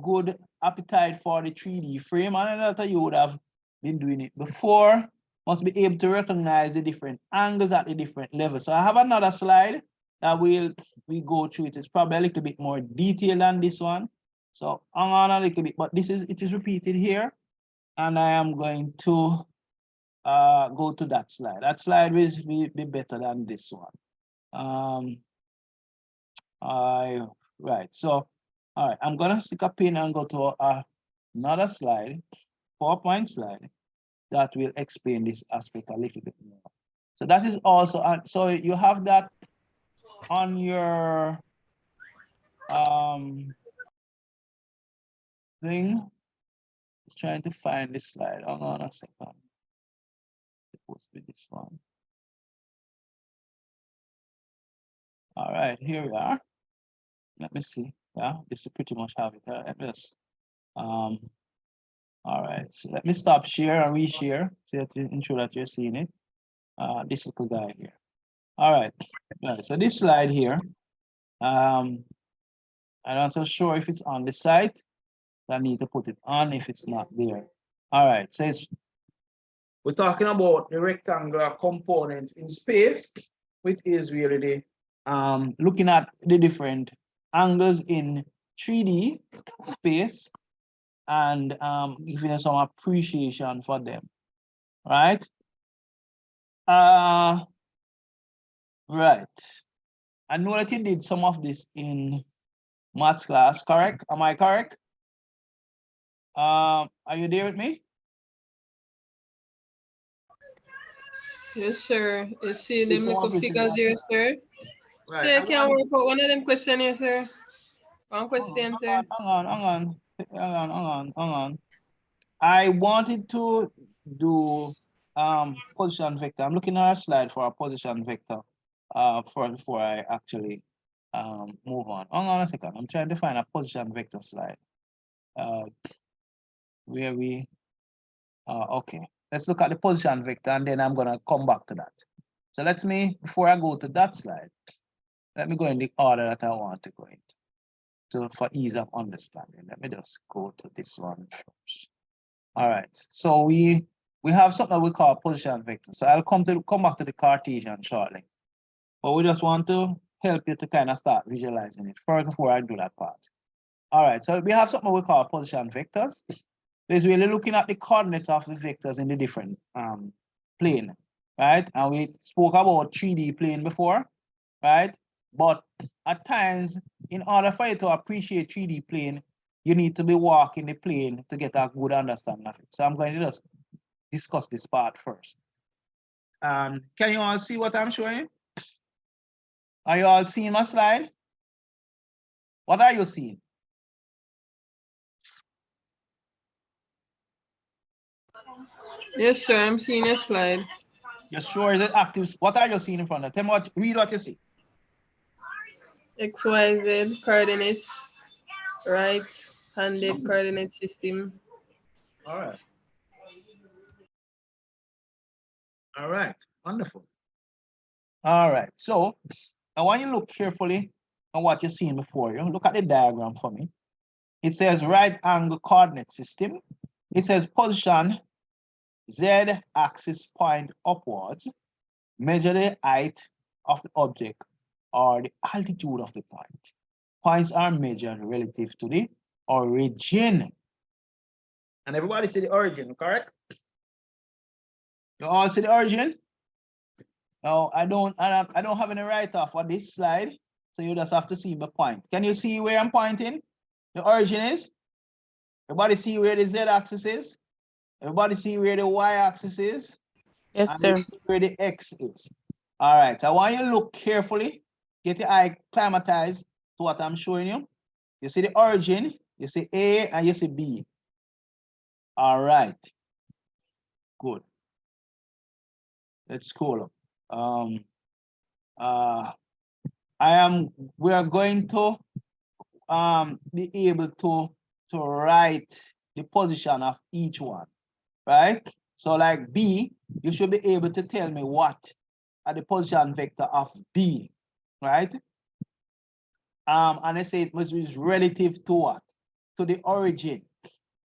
Speaker 1: good appetite for the 3D frame, and a lot of you would have been doing it before. Must be able to recognize the different angles at the different levels. So I have another slide that we go through. It is probably a little bit more detailed than this one. So hang on a little bit, but it is repeated here. And I am going to go to that slide. That slide will be better than this one. Right, so, all right, I'm gonna stick a pin and go to another slide, PowerPoint slide, that will explain this aspect a little bit more. So that is also, so you have that on your thing. Just trying to find this slide. Hang on a second. It's supposed to be this one. All right, here we are. Let me see. Yeah, this will pretty much have it. Let me just, all right, so let me stop share and reshare so that you ensure that you're seeing it. This little guy here. All right, so this slide here, I'm not so sure if it's on the site. I need to put it on if it's not there. All right, so we're talking about the rectangular components in space, which is really the looking at the different angles in 3D space and giving us some appreciation for them, right? Right. I know that you did some of this in maths class, correct? Am I correct? Are you there with me?
Speaker 4: Yes, sir. You see them
Speaker 1: Come on,
Speaker 4: little figures here, sir?
Speaker 1: Right.
Speaker 4: So you can work out one of them questions here, sir. One question, sir.
Speaker 1: Hang on. I wanted to do position vector. I'm looking at a slide for a position vector before I actually move on. Hang on a second. I'm trying to find a position vector slide. Where we okay. Let's look at the position vector and then I'm gonna come back to that. So before I go to that slide, let me go in the order that I want to go into. For ease of understanding, let me just go to this one first. All right, so we have something we call position vector. So I'll come back to the Cartesian shortly, but we just want to help you to kind of start visualizing it first before I do that part. All right, so we have something we call position vectors. It's really looking at the coordinates of the vectors in the different plane, right? And we spoke about 3D plane before, right? But at times, in order for you to appreciate 3D plane, you need to be walking the plane to get a good understanding of it. So I'm going to just discuss this part first. Can you all see what I'm showing you? Are you all seeing my slide? What are you seeing?
Speaker 4: Yes, sir. I'm seeing a slide.
Speaker 1: You're sure is it active? What are you seeing in front of? Tell me what, read what you see.
Speaker 4: X, Y, Z coordinates, right-handed coordinate system.
Speaker 1: All right. All right, wonderful. All right, so I want you to look carefully on what you're seeing before you. Look at the diagram for me. It says right angle coordinate system. It says position Z-axis point upwards, measure the height of the object or the altitude of the point. Points are measured relative to the origin. And everybody see the origin, correct? You all see the origin? No, I don't have any write-off for this slide, so you just have to see my point. Can you see where I'm pointing? The origin is? Everybody see where the Z-axis is? Everybody see where the Y-axis is?
Speaker 5: Yes,
Speaker 1: And
Speaker 5: sir.
Speaker 1: where the X is. All right, so I want you to look carefully, get your eye climatized to what I'm showing you. You see the origin, you see A and you see B. All right, good. Let's scroll up. We are going to be able to write the position of each one, right? So like B, you should be able to tell me what are the position vector of B, right? And I say it must be relative to what? To the origin.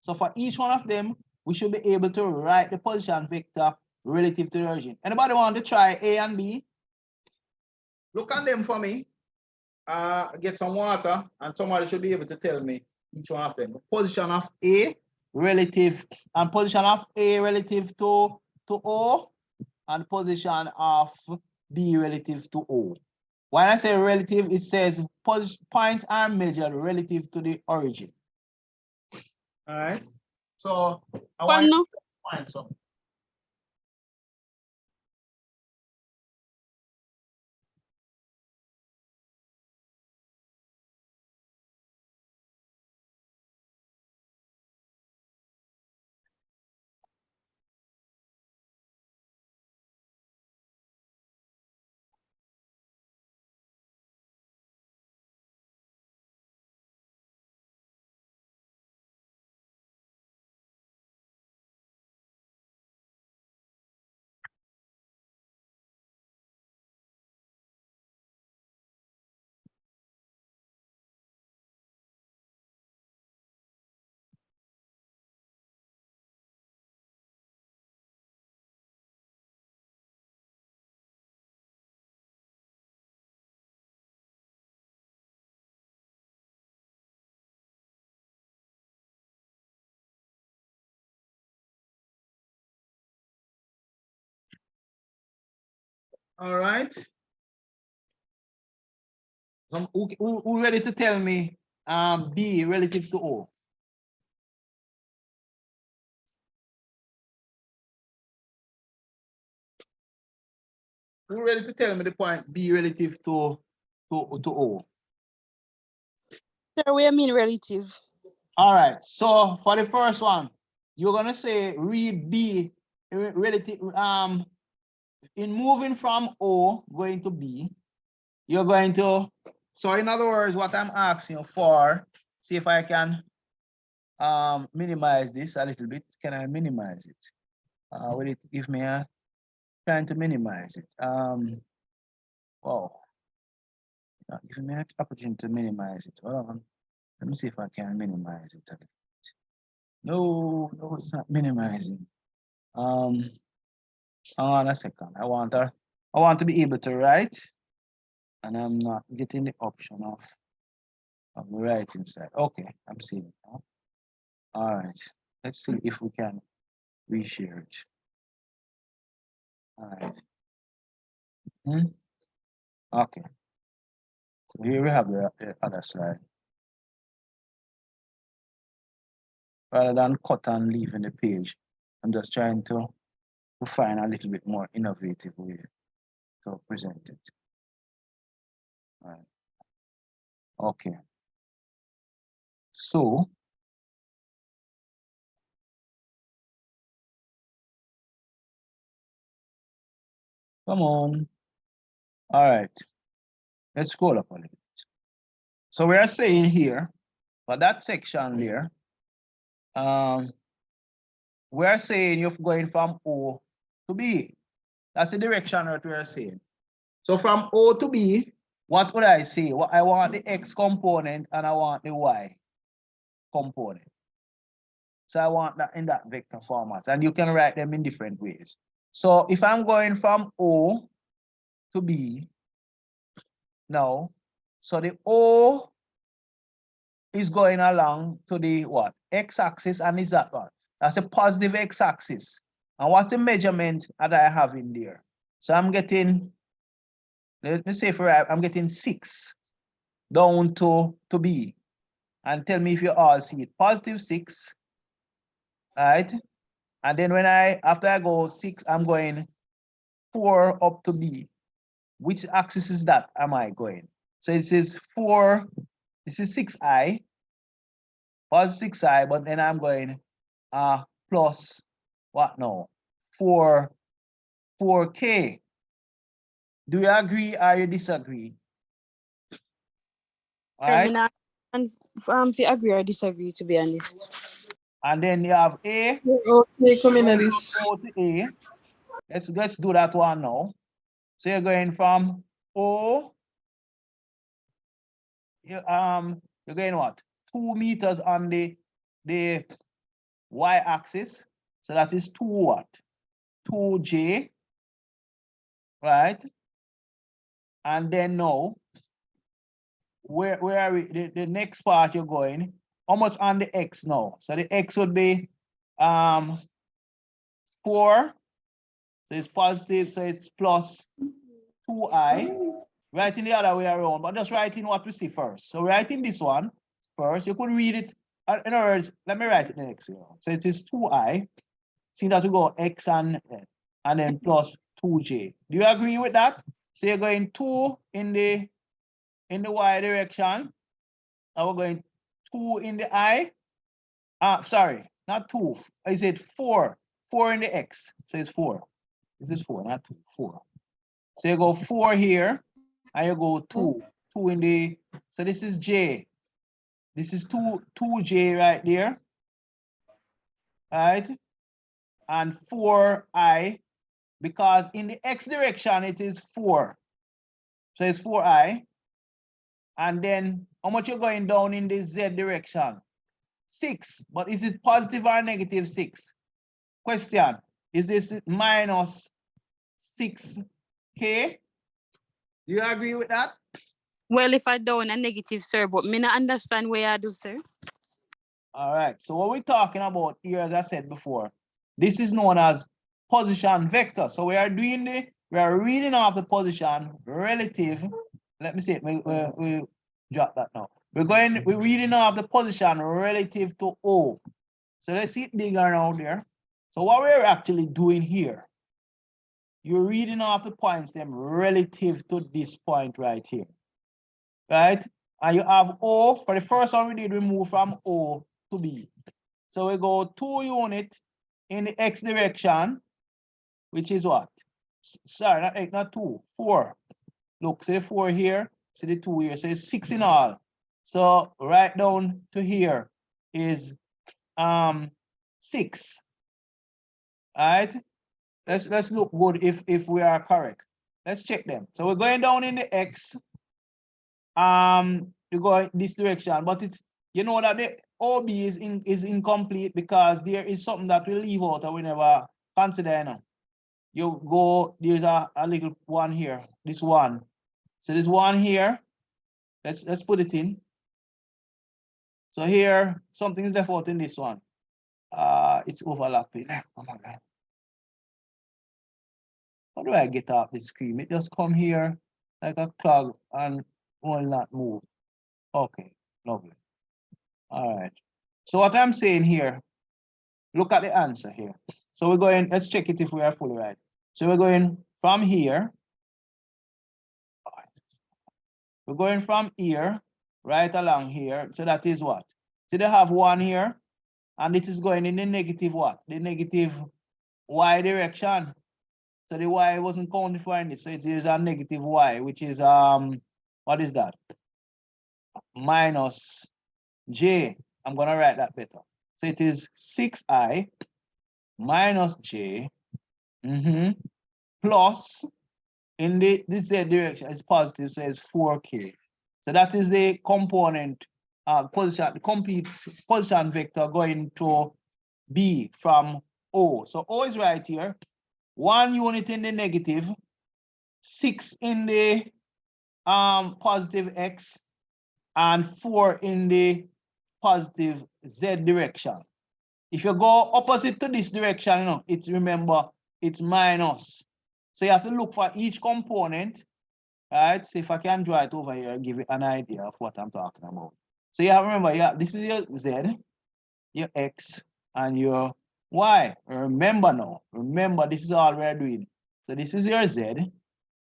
Speaker 1: So for each one of them, we should be able to write the position vector relative to the origin. Anybody want to try A and B? Look at them for me. Get some water, and somebody should be able to tell me each one of them. The position of A relative, and position of A relative to O, and position of B relative to O. When I say relative, it says points are measured relative to the origin. All right. So I want you to find some. All right. Who ready to tell me B relative to O? Who ready to tell me the point B relative to O?
Speaker 5: Sir, we mean relative.
Speaker 1: All right. So for the first one, you're gonna say read B relative. In moving from O going to B, you're going to. So in other words, what I'm asking you for, see if I can minimize this a little bit. Can I minimize it? Will it give me a time to minimize it? Oh, not giving me an opportunity to minimize it. Hold on. Let me see if I can minimize it a little bit. No, it's not minimizing. Hang on a second. I want to be able to write, and I'm not getting the option of On the right hand side. Okay, I'm seeing it now. All right. Let's see if we can reshare it. All right. Okay. So here we have the other slide. Rather than cut and leave in the page, I'm just trying to find a little bit more innovative way to present it. All right. Okay. So come on. All right. Let's scroll up a little bit. So we are saying here, for that section there, we are saying you're going from O to B. That's the direction that we are saying. So from O to B, what would I say? Well, I want the X component and I want the Y component. So I want that in that vector format, and you can write them in different ways. So if I'm going from O to B now, so the O is going along to the what? X-axis, and is that what? That's a positive X-axis. And what's the measurement that I have in there? So I'm getting, let me say I'm getting 6 down to B. And tell me if you all see it. Positive 6, right? And then after I go 6, I'm going 4 up to B. Which axis is that am I going? So it says 4, this is 6i, positive 6i, but then I'm going plus what now? 4k. Do you agree or you disagree? All right.
Speaker 5: And if you agree or disagree, to be honest.
Speaker 1: And then you have A.
Speaker 4: Okay, come in at this.
Speaker 1: O to A. Let's do that one now. So you're going from O. You're going what? 2 meters on the y-axis. So that is 2 what? 2j. Right? And then now, where are we? The next part you're going, how much on the X now? So the X would be 4. So it's positive, so it's plus 2i. Writing the other way around, but just writing what we see first. So writing this one first, you could read it. In other words, let me write it the next way. So it is 2i. See that we go X and then plus 2j. Do you agree with that? So you're going 2 in the y direction. Now we're going 2 in the I. Sorry, not 2. Is it 4? 4 in the X. So it's 4. This is 4, not 2, 4. So you go 4 here, and you go 2. 2 in the, so this is J. This is 2J right there. Right? And 4I, because in the X direction it is 4. So it's 4I. And then how much you're going down in the Z direction? 6. But is it positive or negative 6? Question. Is this minus 6k? Do you agree with that?
Speaker 5: Well, if I down a negative, sir, but me not understand where I do, sir.
Speaker 1: All right. So what we're talking about here, as I said before, this is known as position vector. So we are reading off the position relative. Let me see it. We drop that now. We're reading off the position relative to O. So let's see it bigger around there. So what we're actually doing here, you're reading off the points them relative to this point right here. Right? And you have O. For the first one, we did remove from O to B. So we go 2 units in the X direction, which is what? Sorry, not 2, 4. Look, say 4 here, see the 2 here, so it's 6 in all. So right down to here is 6. All right. Let's look good if we are correct. Let's check them. So we're going down in the X. You go in this direction, but it's, you know that the OB is incomplete because there is something that we leave out and we never consider now. You go, there's a little one here, this one. So this one here, let's put it in. So here, something is left out in this one. It's overlapping. Oh my God. How do I get off the screen? It just come here like a clog and will not move. Okay, lovely. All right. So what I'm saying here, look at the answer here. So we're going, let's check it if we are fully right. So we're going from here. We're going from here, right along here. So that is what? So they have one here, and it is going in the negative what? The negative y direction. So the y wasn't counted for in it. So it is a negative y, which is what is that? Minus j. I'm gonna write that better. So it is 6i minus j plus in the this z direction is positive, so it's 4k. So that is the component position, the complete position vector going to B from O. So O is right here. 1 unit in the negative, 6 in the positive x, and 4 in the positive z direction. If you go opposite to this direction, you know, it's remember it's minus. So you have to look for each component. Right, see if I can draw it over here, give you an idea of what I'm talking about. So you have remember, yeah, this is your z, your x, and your y. Remember now, remember this is all we're doing. So this is your z,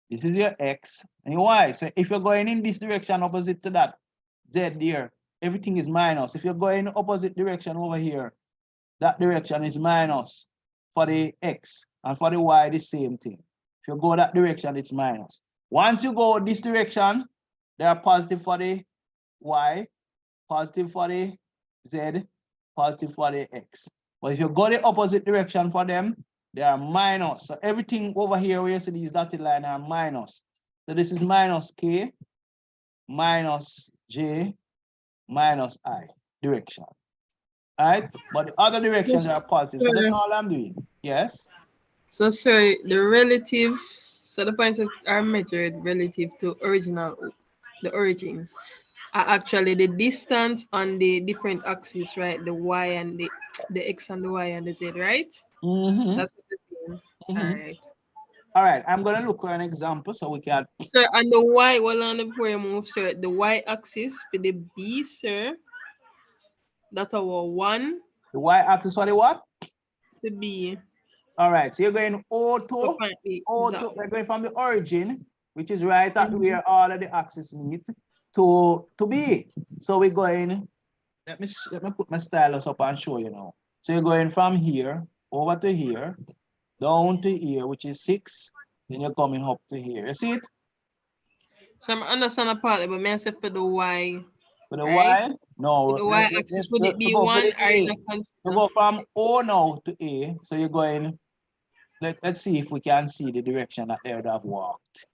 Speaker 1: this is your x, and your y. So if you're going in this direction opposite to that z there, everything is minus. If you're going opposite direction over here, that direction is minus for the x, and for the y, the same thing. If you go that direction, it's minus. Once you go this direction, they are positive for the y, positive for the z, positive for the x. But if you go the opposite direction for them, they are minus. So everything over here where you see these dotted line are minus. So this is minus k, minus j, minus I direction. All right, but the other directions are positive. So that's all I'm doing. Yes.
Speaker 4: So, sir, the relative, so the points that are measured relative to the origin, are actually the distance on the different axes, right? The y and the x and the y and the z, right? That's what it's doing. All right.
Speaker 1: All right, I'm gonna look for an example so we can.
Speaker 4: Sir, and the y, well, on before you move, sir, the y axis for the b, sir, that's our 1,
Speaker 1: The y-axis for the what?
Speaker 4: the b.
Speaker 1: All right, so you're going O to,
Speaker 4: So point B,
Speaker 1: we're going from the origin, which is right at where all of the axes meet, to B. So we're going, let me put my stylus up and show you now. So you're going from here, over to here, down to here, which is 6, then you're coming up to here. You see it?
Speaker 4: So I understand a part, but may I say for the y,
Speaker 1: For the
Speaker 4: right?
Speaker 1: y? No.
Speaker 4: The y axis, would it be 1 or in a constant?
Speaker 1: You go from O now to A, so you're going, let's see if we can see the direction that they would have walked.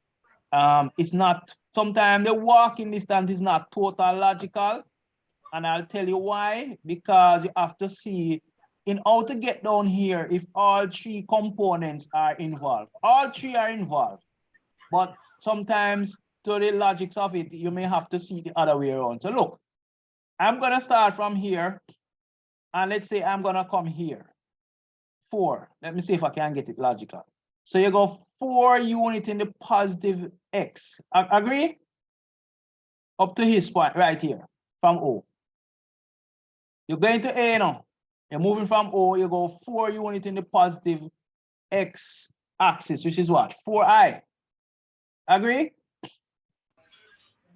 Speaker 1: It's not, sometimes the walking distance is not total logical, and I'll tell you why, because you have to see in how to get down here if all 3 components are involved. All 3 are involved, but sometimes to the logics of it, you may have to see the other way around. So look, I'm gonna start from here, and let's say I'm gonna come here. 4. Let me see if I can get it logical. So you go 4 unit in the positive x. Agree? Up to his point right here from O. You're going to A now. You're moving from O. You go 4 unit in the positive x axis, which is what? 4i. Agree?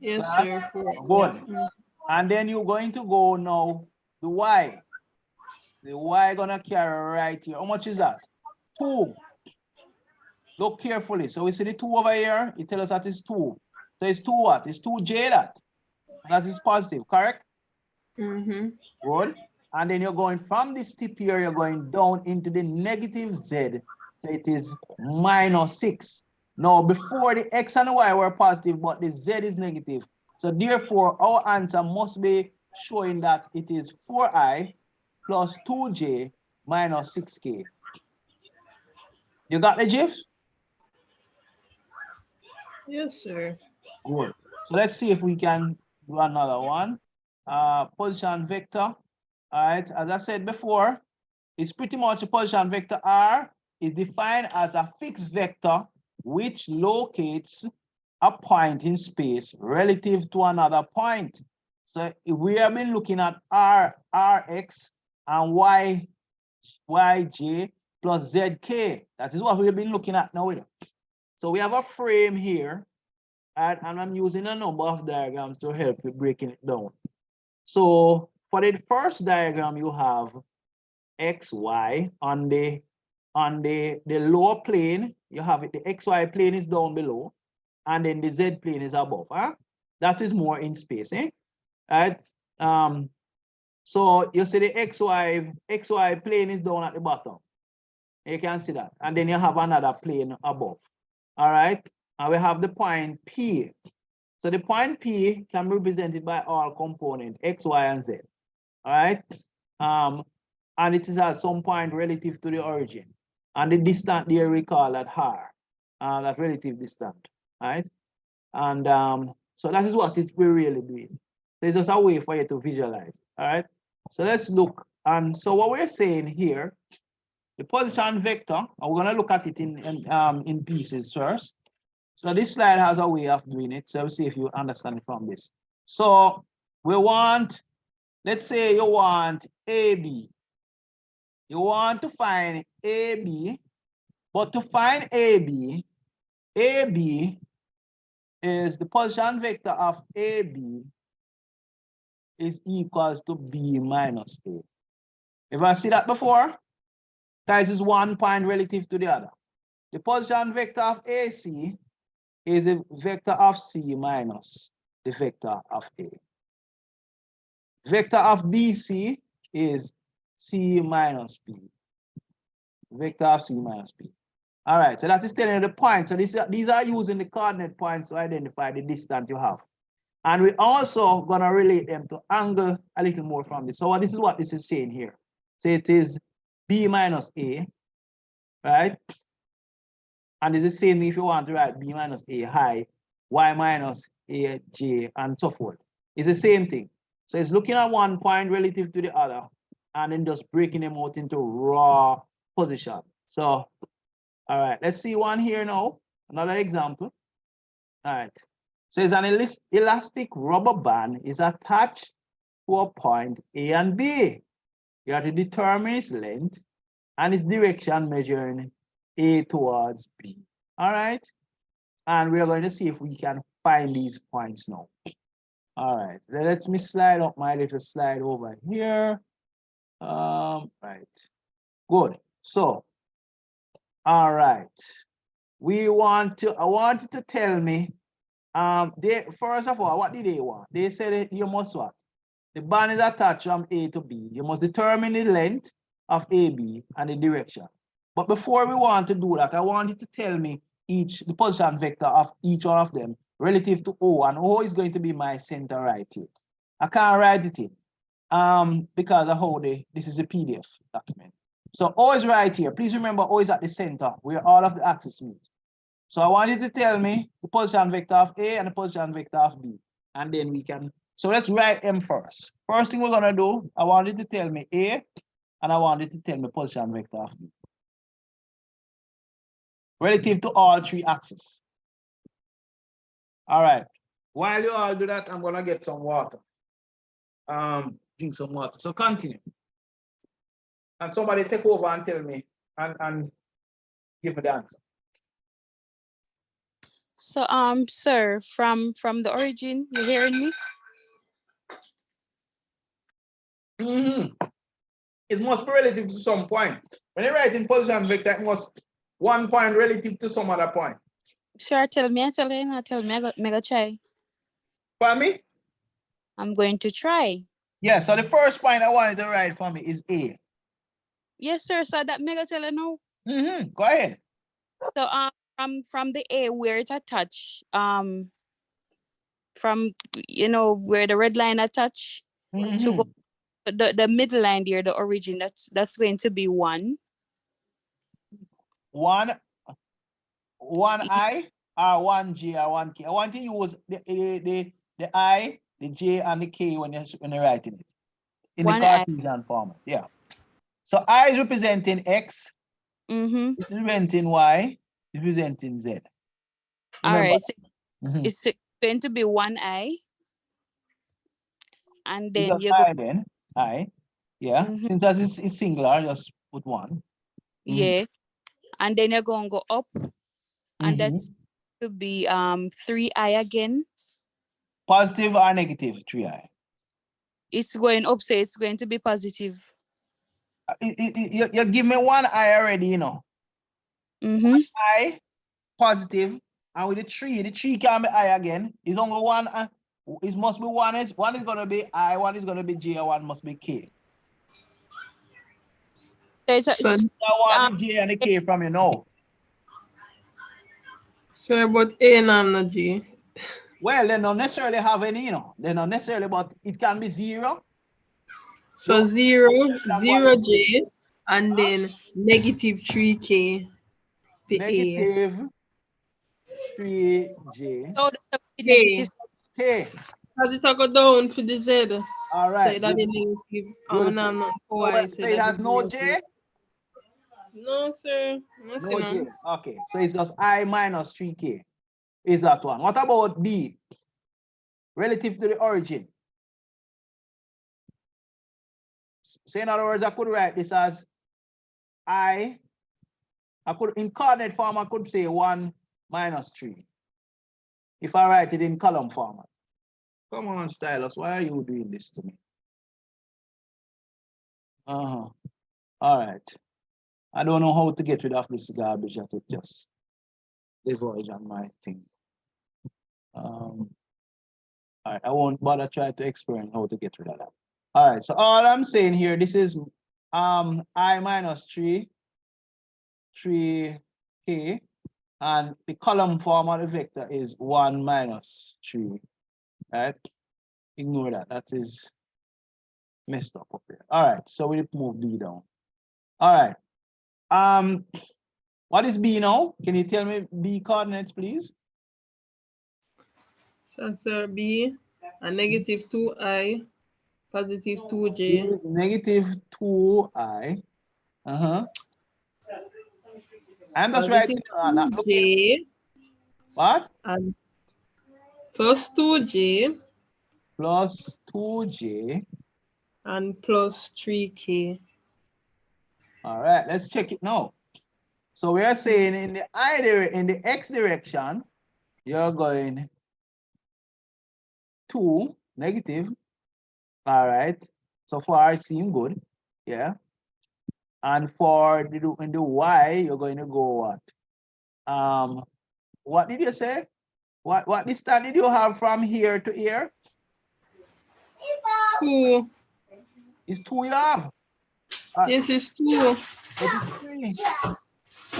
Speaker 4: Yes,
Speaker 1: Yeah.
Speaker 4: sir. 4.
Speaker 1: Good.
Speaker 4: Yeah.
Speaker 1: And then you're going to go now the y. The y gonna carry right here. How much is that? 2. Look carefully. So we see the 2 over here. It tells us that it's 2. So it's 2 what? It's 2j that. And that is positive, correct? Good. And then you're going from this tip here, you're going down into the negative z. So it is minus 6. Now, before the x and the y were positive, but the z is negative. So therefore, our answer must be showing that it is 4i plus 2j minus 6k. You got the gist?
Speaker 4: Yes, sir.
Speaker 1: Good. So let's see if we can do another one. position vector. All right, as I said before, it's pretty much a position vector R is defined as a fixed vector which locates a point in space relative to another point. So we have been looking at Rx and Yj plus Zk. That is what we've been looking at now. So we have a frame here, and I'm using a number of diagrams to help you breaking it down. So for the first diagram, you have XY on the lower plane. You have it, the XY plane is down below, and then the Z plane is above. That is more in space, right? So you see the XY plane is down at the bottom. You can see that, and then you have another plane above. All right, and we have the point P. So the point P can be represented by all components X, Y, and Z. All right, and it is at some point relative to the origin, and the distance there we call that R, that relative distance. All right, and so that is what we're really doing. There's just a way for you to visualize. All right, so let's look. And so what we're saying here, the position vector, and we're going to look at it in pieces first. So this slide has a way of doing it. So we'll see if you understand it from this. So we want, let's say you want AB. You want to find AB, but to find AB is the position vector of AB is equals to B minus A. If I see that before, that is 1 point relative to the other. The position vector of AC is a vector of C minus the vector of A. Vector of BC is C minus B. Vector of C minus B. All right, so that is telling you the point. So these are using the coordinate points to identify the distance you have. And we're also going to relate them to angle a little more from this. So this is what this is saying here. So it is B minus A, right? And it's the same if you want to write B minus A high, Y minus A J, and so forth. It's the same thing. So it's looking at 1 point relative to the other, and then just breaking them out into raw position. So, all right, let's see one here now. Another example. All right. So it's an elastic rubber band is attached to a point A and B. You have to determine its length and its direction measuring A towards B. All right. And we're going to see if we can find these points now. All right. Let me slide up my little slide over here. Right. Good. So, all right. I want you to tell me, first of all, what did they want? They said you must what? The band is attached from A to B. You must determine the length of AB and the direction. But before we want to do that, I want you to tell me the position vector of each one of them relative to O, and O is going to be my center right here. I can't write it in because of how this is a PDF document. So O is right here. Please remember O is at the center where all of the axes meet. So I want you to tell me the position vector of A and the position vector of B, and then we can. So let's write them first. First thing we're gonna do, I want you to tell me A, and I want you to tell me position vector of B relative to all 3 axes. All right. While you all do that, I'm gonna get some water. Drink some water. So continue. And somebody take over and tell me and give me the answer.
Speaker 5: So sir, from the origin, you hearing me?
Speaker 1: It must be relative to some point. When you write in position vector, it must 1 point relative to some other point.
Speaker 5: Sure, tell me, I go try.
Speaker 1: For me?
Speaker 5: I'm going to try.
Speaker 1: Yeah, so the first point I wanted to write for me is A.
Speaker 5: Yes, sir. So that mega tell you now.
Speaker 1: Go ahead.
Speaker 5: So from the A where it attached, from where the red line attached to go the middle line there, the origin, that's going to be 1.
Speaker 1: 1 I or 1 J or 1 K. I want to use the I, the J and the K when you're writing it in
Speaker 5: One
Speaker 1: the
Speaker 5: I.
Speaker 1: Cartesian format. Yeah. So I is representing X,
Speaker 5: Mm-hmm.
Speaker 1: this is representing Y, this is representing Z.
Speaker 5: All
Speaker 1: Remember?
Speaker 5: right. So
Speaker 1: Mhm.
Speaker 5: it's going to be one I, and
Speaker 1: It's
Speaker 5: then
Speaker 1: just
Speaker 5: you go.
Speaker 1: I then. I. Yeah.
Speaker 5: Mhm.
Speaker 1: Since that is singular, just put one.
Speaker 5: Yeah, and then you're gonna go up, and
Speaker 1: Mhm.
Speaker 5: that's to be 3I again.
Speaker 1: Positive or negative 3I?
Speaker 5: It's going up, so it's going to be positive.
Speaker 1: You give me one I already, you know.
Speaker 5: Mm-hmm.
Speaker 1: I positive, and with the tree can be I again. It's only one. It must be one is gonna be I, one is gonna be J, and one must be K.
Speaker 5: So it's,
Speaker 4: So,
Speaker 1: I want the J and the K from you now.
Speaker 4: so about A and not G.
Speaker 1: Well, they don't necessarily have any, you know. They don't necessarily, but it can be 0.
Speaker 4: So
Speaker 1: No.
Speaker 4: 0,
Speaker 1: That's
Speaker 4: 0
Speaker 1: what
Speaker 4: J, and then negative 3K to A.
Speaker 1: Negative 3J.
Speaker 5: so that's the
Speaker 4: K.
Speaker 5: negative.
Speaker 1: K.
Speaker 4: As it go down for the Z.
Speaker 1: All
Speaker 4: So
Speaker 1: right.
Speaker 4: that is
Speaker 1: Beautiful.
Speaker 4: negative.
Speaker 1: Beautiful.
Speaker 4: Not
Speaker 1: So,
Speaker 4: Y.
Speaker 1: so it
Speaker 4: that
Speaker 1: has
Speaker 4: is
Speaker 1: no
Speaker 4: negative.
Speaker 1: J?
Speaker 4: No, sir. No,
Speaker 1: No J.
Speaker 4: none.
Speaker 1: Okay. So it's just I minus 3K. Is that one? What about B? Relative to the origin. So in other words, I could write this as I could, in coordinate form, I could say 1 minus 3. If I write it in column format. Come on, Stylus, why are you doing this to me? All right. I don't know how to get rid of this garbage that it just devoid on my thing. All right, I won't bother try to explain how to get rid of that. All right, so all I'm saying here, this is I minus 3K, and the column form of the vector is 1 minus 3, right? Ignore that, that is messed up here. All right, so we move B down. All right, what is B now? Can you tell me B coordinates, please?
Speaker 4: So, sir, B, a negative 2I, positive
Speaker 1: B
Speaker 4: 2J.
Speaker 1: is negative 2I. I'm just writing
Speaker 4: Positive
Speaker 1: look
Speaker 4: 2J,
Speaker 1: what?
Speaker 4: and plus 2J,
Speaker 1: Plus 2J.
Speaker 4: and plus 3K.
Speaker 1: All right, let's check it now. So we are saying in the X direction, you're going 2 negative. All right. So far it seems good. Yeah. And for in the Y, you're going to go what? What did you say? What distance did you have from here to here?
Speaker 4: 2.
Speaker 1: It's 2 you have.
Speaker 4: This is 2.
Speaker 1: But it's 3.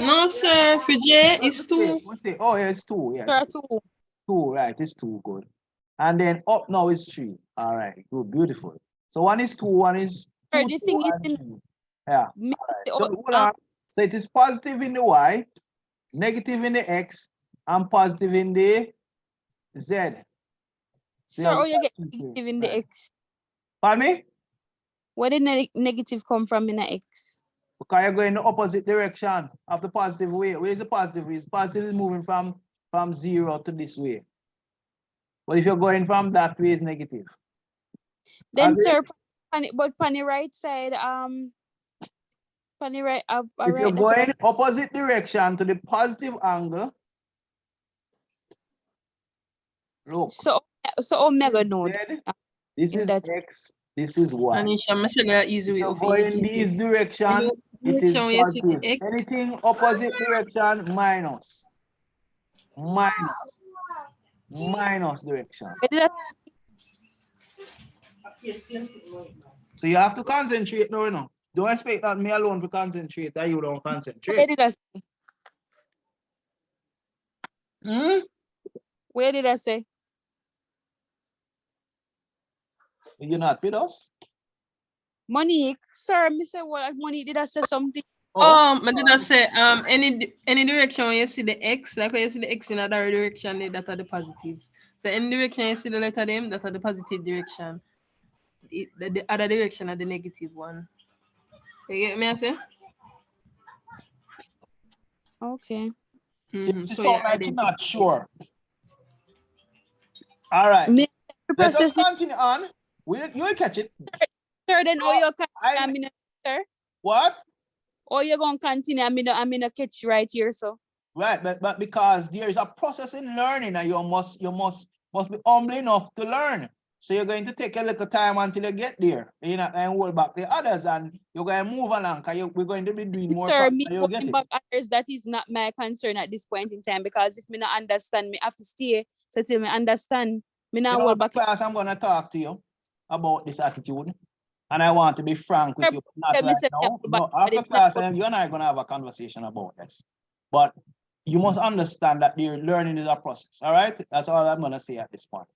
Speaker 4: No, sir, for J, it's 2.
Speaker 1: What's it? Oh, yeah, it's 2. Yes.
Speaker 5: There are two.
Speaker 1: 2, right? It's 2, good. And then up now is 3. All right, good, beautiful. So one is 2, one is 2,
Speaker 5: Sir, the
Speaker 1: 2,
Speaker 5: thing is
Speaker 1: and
Speaker 5: in
Speaker 1: 3. Yeah.
Speaker 5: me-
Speaker 1: So hold on. So it is positive in the Y, negative in the X, and positive in the Z. So
Speaker 5: sir, oh, you get
Speaker 1: positive,
Speaker 5: negative in the
Speaker 1: right.
Speaker 5: X.
Speaker 1: Pardon me?
Speaker 5: Where did negative come from in the X?
Speaker 1: Because you're going in the opposite direction of the positive way. Where is the positive? Positive is moving from 0 to this way. But if you're going from that way, it's negative.
Speaker 5: Then,
Speaker 1: Agree?
Speaker 5: sir, on the right side, right,
Speaker 1: If you're
Speaker 5: right,
Speaker 1: going opposite direction to the positive angle, look.
Speaker 5: so omega node.
Speaker 1: Z, this
Speaker 5: in
Speaker 1: is
Speaker 5: that
Speaker 1: X, this is Y.
Speaker 4: And it's a easy
Speaker 1: If
Speaker 4: way
Speaker 1: you
Speaker 4: of
Speaker 1: go in
Speaker 4: indicating.
Speaker 1: this direction, it is
Speaker 4: Direction, you see the
Speaker 1: positive.
Speaker 4: X.
Speaker 1: Anything opposite direction, minus. Minus. Minus direction.
Speaker 5: Where did I,
Speaker 1: So you have to concentrate now, you know. Don't expect that me alone to concentrate and you don't
Speaker 5: where
Speaker 1: concentrate.
Speaker 5: did I say?
Speaker 1: Hmm?
Speaker 5: Where did I say?
Speaker 1: You're not with us?
Speaker 5: Monique, sir, me say what? Monique, did I say something?
Speaker 4: But did I say any direction when you see the X, like when you see the X in another direction, that are the positive. So any direction you see the letter them, that's the positive direction. The other direction are the negative one. You get me I say?
Speaker 5: Okay.
Speaker 1: She
Speaker 4: So
Speaker 1: sound
Speaker 4: yeah,
Speaker 1: like she's not sure. All right.
Speaker 5: Me
Speaker 1: Let us
Speaker 5: process it,
Speaker 1: continue on. You will catch it.
Speaker 5: sir, then
Speaker 1: So,
Speaker 5: or you
Speaker 1: I
Speaker 5: continue, sir.
Speaker 1: what?
Speaker 5: Or you gonna continue, I'm in a catch right here, so.
Speaker 1: Right, but because there is a process in learning and you must be humble enough to learn. So you're going to take a little time until you get there. You're not going to hold back the others and you're going to move along because we're going to be doing more
Speaker 5: Sir,
Speaker 1: practice
Speaker 5: me
Speaker 1: and you'll get
Speaker 5: going
Speaker 1: it.
Speaker 5: back others, that is not my concern at this point in time, because if me not understand, me have to stay. So till me understand, me
Speaker 1: You
Speaker 5: not
Speaker 1: know,
Speaker 5: hold
Speaker 1: after
Speaker 5: back.
Speaker 1: class, I'm going to talk to you about this attitude. And I want to be frank with
Speaker 5: Sir,
Speaker 1: you, not
Speaker 5: tell me
Speaker 1: right
Speaker 5: say me
Speaker 1: now.
Speaker 5: hold back,
Speaker 1: No,
Speaker 5: but
Speaker 1: after
Speaker 5: if me not
Speaker 1: class,
Speaker 5: hold-
Speaker 1: you and I are going to have a conversation about this. But you must understand that the learning is a process. All right, that's all I'm going to say at this point.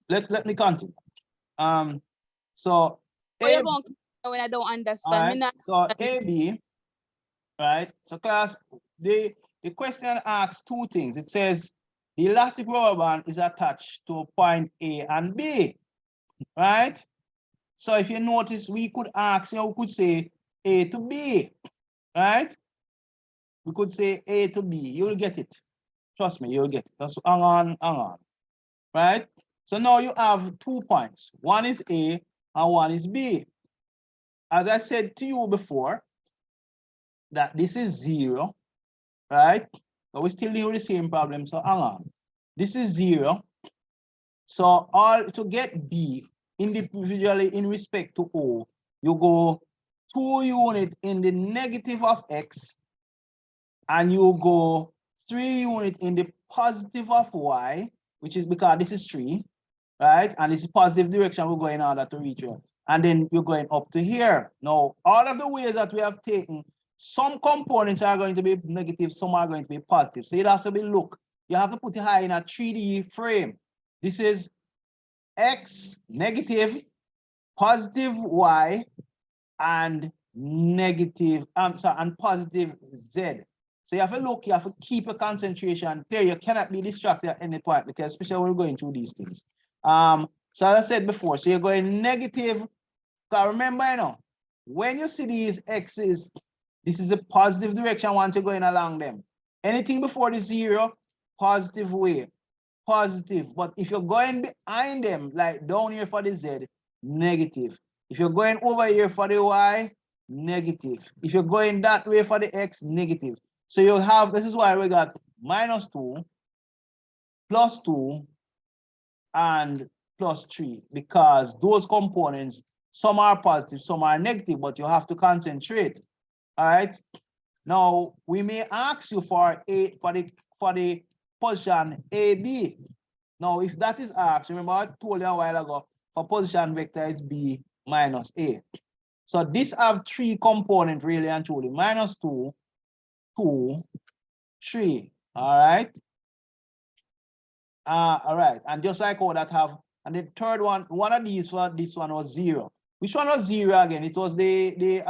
Speaker 1: Let me continue. So
Speaker 5: or you
Speaker 1: A,
Speaker 5: gonna continue when I don't
Speaker 1: all
Speaker 5: understand. Me
Speaker 1: right.
Speaker 5: not
Speaker 1: So AB, right? So class, the question asks two things. It says the elastic rubber band is attached to point A and B, right? So if you notice, we could ask, we could say A to B, right? We could say A to B. You'll get it. Trust me, you'll get it. Just hang on, right? So now you have 2 points. One is A and one is B. As I said to you before, that this is 0, right? But we still deal with the same problem, so hang on. This is 0. So all to get B individually in respect to O, you go 2 units in the negative of X, and you go 3 units in the positive of Y, which is because this is 3, right? And this is positive direction we're going in order to reach here. And then you're going up to here. Now, all of the ways that we have taken, some components are going to be negative, some are going to be positive. So it has to be look. You have to put it high in a 3D frame. This is X, negative, positive Y, and negative, and positive Z. So you have to look, you have to keep your concentration there. You cannot be distracted at any point, because especially when we're going through these things. So as I said before, so you're going negative. Because remember, you know, when you see these X's, this is a positive direction once you're going along them. Anything before the 0, positive way, positive. But if you're going behind them, like down here for the Z, negative. If you're going over here for the Y, negative. If you're going that way for the X, negative. So you have, this is why we got -2, +2, and +3, because those components, some are positive, some are negative, but you have to concentrate. All right. Now we may ask you for the position AB. Now, if that is asked, remember I told you a while ago, for position vector is B minus A. So this have 3 components really and truly: -2, 2, 3. All right. All right, and just like all that have, and the third one of these for this one was 0. Which one was 0 again? It was it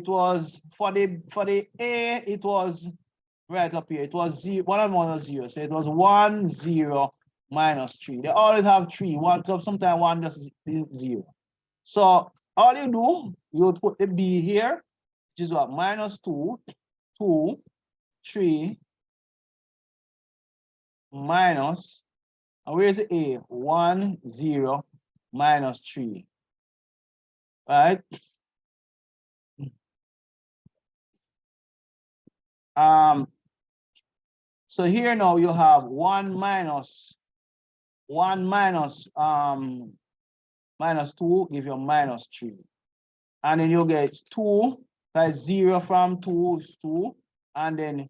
Speaker 1: was for the A, it was right up here. It was 0, one of them was 0. So it was 1, 0, -3. They always have 3. One, sometimes one just is 0. So all you do, you would put the B here, which is what? -2, 2, 3, minus, and where's the A? 1, 0, -3. Right? So here now you have 1 minus -2 give you -3. And then you get 2, that's 0 from 2 is 2. And then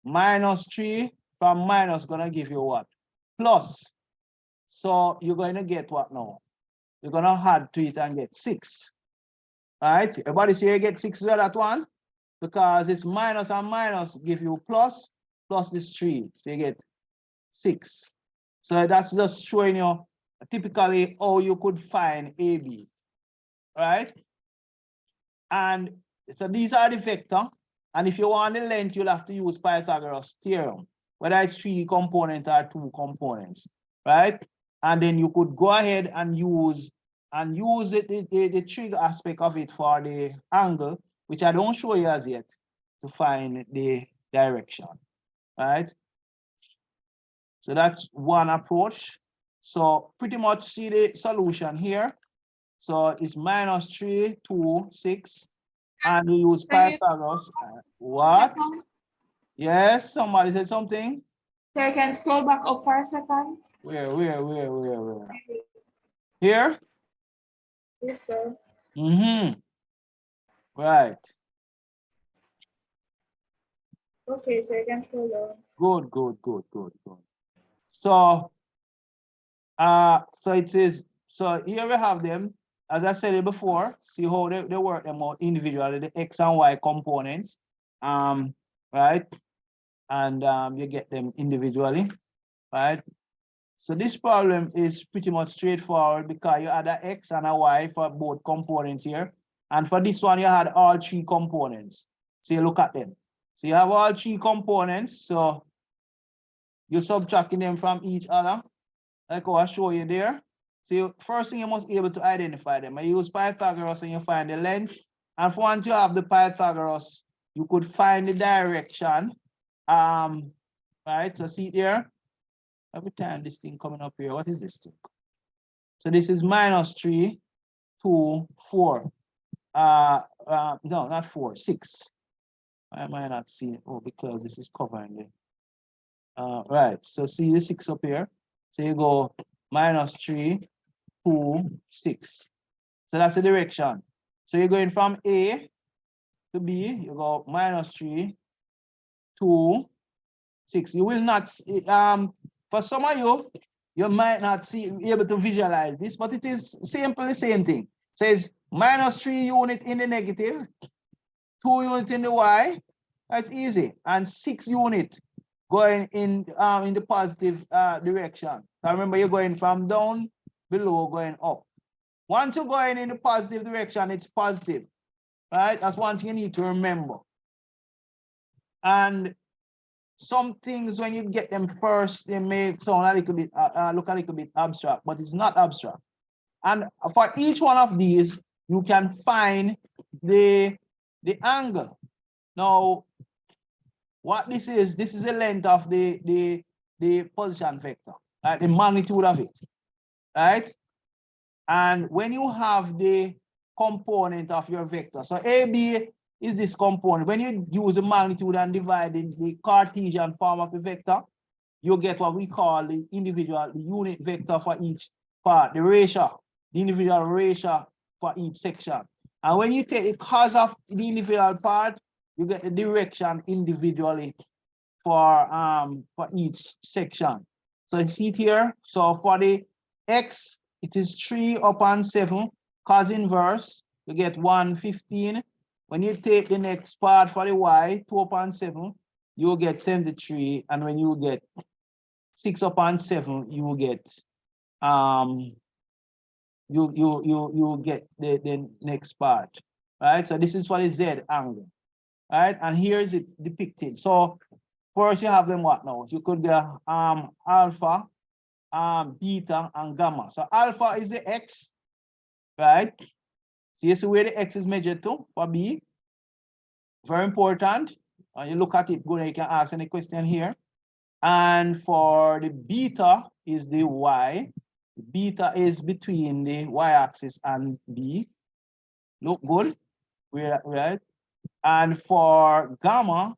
Speaker 1: -3 from minus gonna give you what? Plus. So you're going to get what now? You're gonna add to it and get 6. Right? Everybody see you get 6 there, that one? Because it's minus and minus give you plus this 3. So you get 6. So that's just showing you typically how you could find AB. Right? And so these are the vector. And if you want the length, you'll have to use Pythagoras theorem. whether it's 3 components or 2 components, right? And then you could go ahead and use the trig aspect of it for the angle, which I don't show you as yet, to find the direction, right? So that's one approach. So pretty much see the solution here. So it's -3, 2, 6, and we use
Speaker 2: Can you-
Speaker 1: Pythagoras. What? Yes, somebody said something.
Speaker 2: So you can scroll back up for a second.
Speaker 1: Where? Here?
Speaker 2: Yes, sir.
Speaker 1: Right.
Speaker 2: Okay, so you can scroll down.
Speaker 1: Good. So, so it says, so here we have them. As I said it before, see how they work them out individually, the X and Y components, right? And you get them individually, right? So this problem is pretty much straightforward because you had an X and a Y for both components here. And for this one, you had all 3 components. So you look at them. So you have all 3 components. So you're subtracting them from each other, like I show you there. So first thing you must be able to identify them. I use Pythagoras and you find the length. And for once you have the Pythagoras, you could find the direction. Right, so see there. Every time this thing coming up here, what is this thing? So this is -3, 2, 4. No, not 4, 6. Why am I not seeing it? Oh, because this is covering it. Right, so see the 6 up here. So you go -3, 2, 6. So that's the direction. So you're going from A to B, you go -3, 2, 6. You will not, for some of you, you might not be able to visualize this, but it is simply the same thing. Says -3 unit in the negative, 2 unit in the Y. That's easy. And 6 unit going in the positive direction. So remember, you're going from down below going up. Once you're going in the positive direction, it's positive, right? That's one thing you need to remember. And some things, when you get them first, they may sound a little bit, look a little bit abstract, but it's not abstract. And for each one of these, you can find the angle. Now, what this is the length of the position vector, right? The magnitude of it, right? And when you have the component of your vector, so AB is this component. When you use the magnitude and divide in the Cartesian form of the vector, you get what we call the unit vector for each part, the ratio, the individual ratio for each section. And when you take the cos of the individual part, you get the direction individually for each section. So you see it here. So for the X, it is 3/7 cos inverse, you get 115. When you take the next part for the Y, 2/7, you will get 73. And when you get 6/7, you will get you get the next part, right? So this is for the Z angle, right? And here is it depicted. So first you have them what now? You could get alpha, beta, and gamma. So alpha is the X, right? So you see where the X is measured to for B. Very important. You look at it, good, you can ask any question here. And for the beta is the Y. Beta is between the Y-axis and B. Look good, right? And for gamma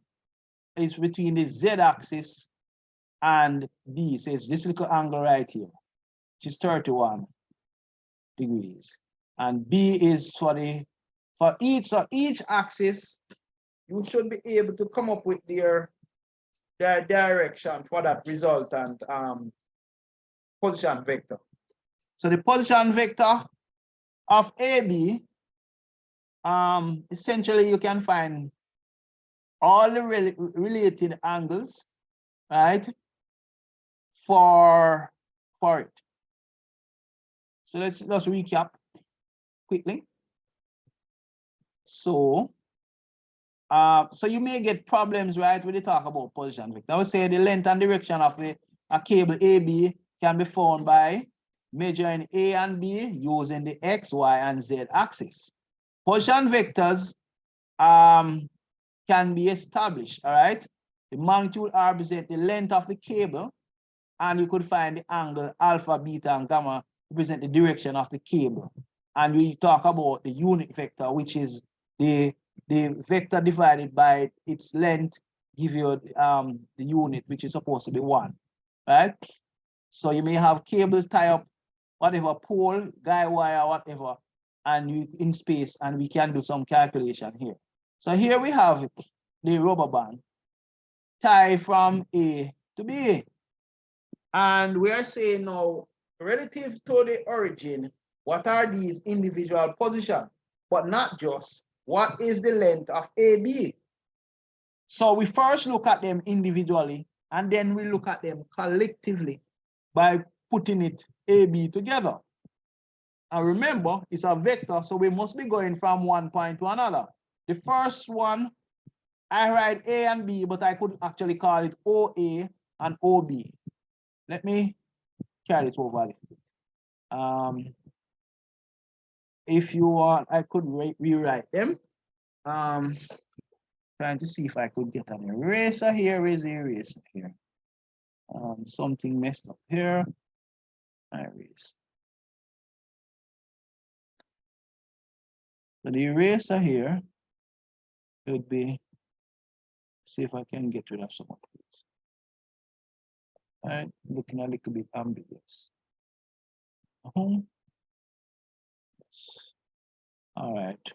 Speaker 1: is between the Z-axis and B. So it's this little angle right here, which is 31 degrees. And B is for each axis, you should be able to come up with their direction for that resultant position vector. So the position vector of AB, essentially you can find all the related angles, right, for it. So let's just recap quickly. So So you may get problems, right, when you talk about position vector. I would say the length and direction of a cable AB can be found by measuring A and B using the X, Y, and Z axis. Position vectors can be established, all right? The magnitude represent the length of the cable, and you could find the angle alpha, beta, and gamma represent the direction of the cable. And we talk about the unit vector, which is the vector divided by its length, give you the unit, which is supposed to be 1, right? So you may have cables tie up, whatever, pole, guy wire, whatever, and you in space, and we can do some calculation here. So here we have the rubber band tie from A to B. And we are saying now, relative to the origin, what are these individual positions? But not just, what is the length of AB? So we first look at them individually, and then we look at them collectively by putting it AB together. And remember, it's a vector, so we must be going from one point to another. The first one, I write A and B, but I could actually call it OA and OB. Let me carry it over a little bit. If you want, I could rewrite them. Trying to see if I could get an eraser here. Where's the eraser here? Something messed up here. I erase. So the eraser here would be, see if I can get rid of some of these. All right, looking a little bit ambiguous. All right.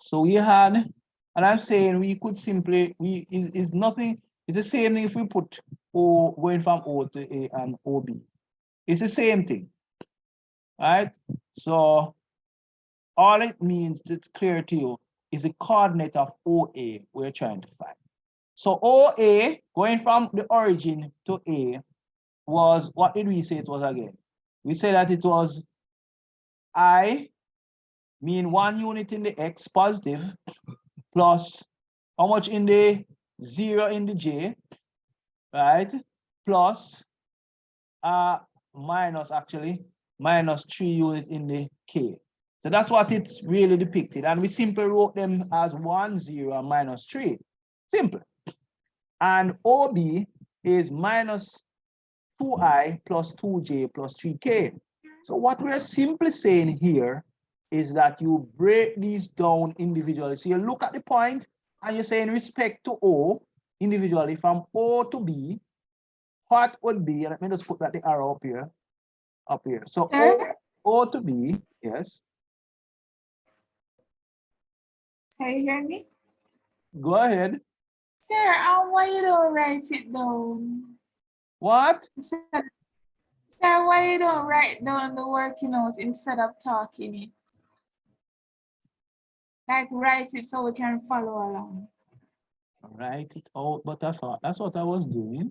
Speaker 1: So we had, and I'm saying we could simply, is nothing, it's the same thing if we put O going from O to A and OB. It's the same thing. Right? So all it means to clear to you is the coordinate of OA we're trying to find. So OA going from the origin to A was, what did we say it was again? We said that it was I mean 1 unit in the X positive plus how much in the 0 in the J, right? Plus minus actually minus 3 unit in the K. So that's what it's really depicted. And we simply wrote them as 1, 0, and minus 3. Simple. And OB is minus 2I plus 2J plus 3K. So what we're simply saying here is that you break these down individually. So you look at the point and you say in respect to O individually from O to B, what would be, let me just put that the arrow up here. So O to B, yes.
Speaker 2: Can you hear me?
Speaker 1: Go ahead.
Speaker 2: Sir, why you don't write it down?
Speaker 1: What?
Speaker 2: Sir, why you don't write down the working out instead of talking it? Like write it so we can follow along.
Speaker 1: Write it out, but I thought that's what I was doing.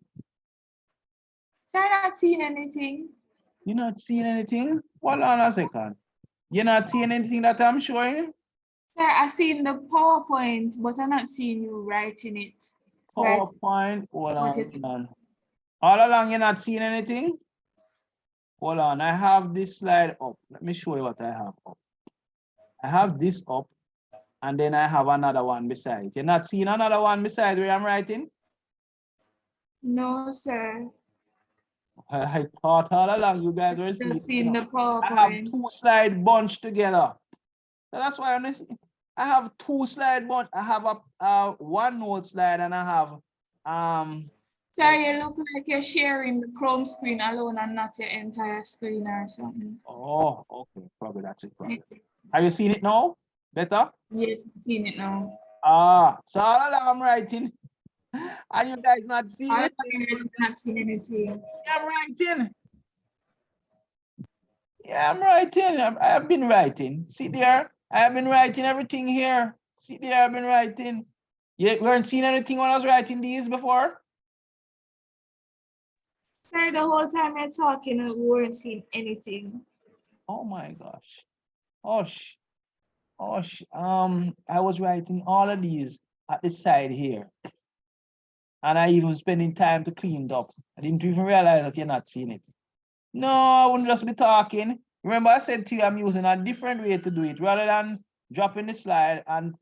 Speaker 2: Sir, not seeing anything.
Speaker 1: You're not seeing anything? Hold on a second. You're not seeing anything that I'm showing?
Speaker 2: Sir, I seen the PowerPoint, but I'm not seeing you writing it.
Speaker 1: PowerPoint, hold on. All along, you're not seeing anything? Hold on, I have this slide up. Let me show you what I have up. I have this up, and then I have another one beside it. You're not seeing another one beside where I'm writing?
Speaker 2: No, sir.
Speaker 1: I thought all along you guys were
Speaker 2: Seeing the PowerPoint.
Speaker 1: I have 2 slides bunched together. So that's why I have 2 slides bunched. I have a OneNote slide and I have
Speaker 2: Sir, you look like you're sharing the Chrome screen alone and not your entire screen or something.
Speaker 1: Oh, okay, probably that's it. Probably. Are you seeing it now? Better?
Speaker 2: Yes, I'm seeing it now.
Speaker 1: So all along I'm writing, and you guys not seeing it.
Speaker 2: Not seeing anything.
Speaker 1: I'm writing. Yeah, I'm writing. I have been writing. See there? I have been writing everything here. See there? I've been writing. You weren't seeing anything when I was writing these before?
Speaker 2: Sir, the whole time you're talking, we weren't seeing anything.
Speaker 1: Oh my gosh. I was writing all of these at the side here. And I even spending time to clean it up. I didn't even realize that you're not seeing it. No, I wouldn't just be talking. Remember I said to you, I'm using a different way to do it rather than dropping the slide and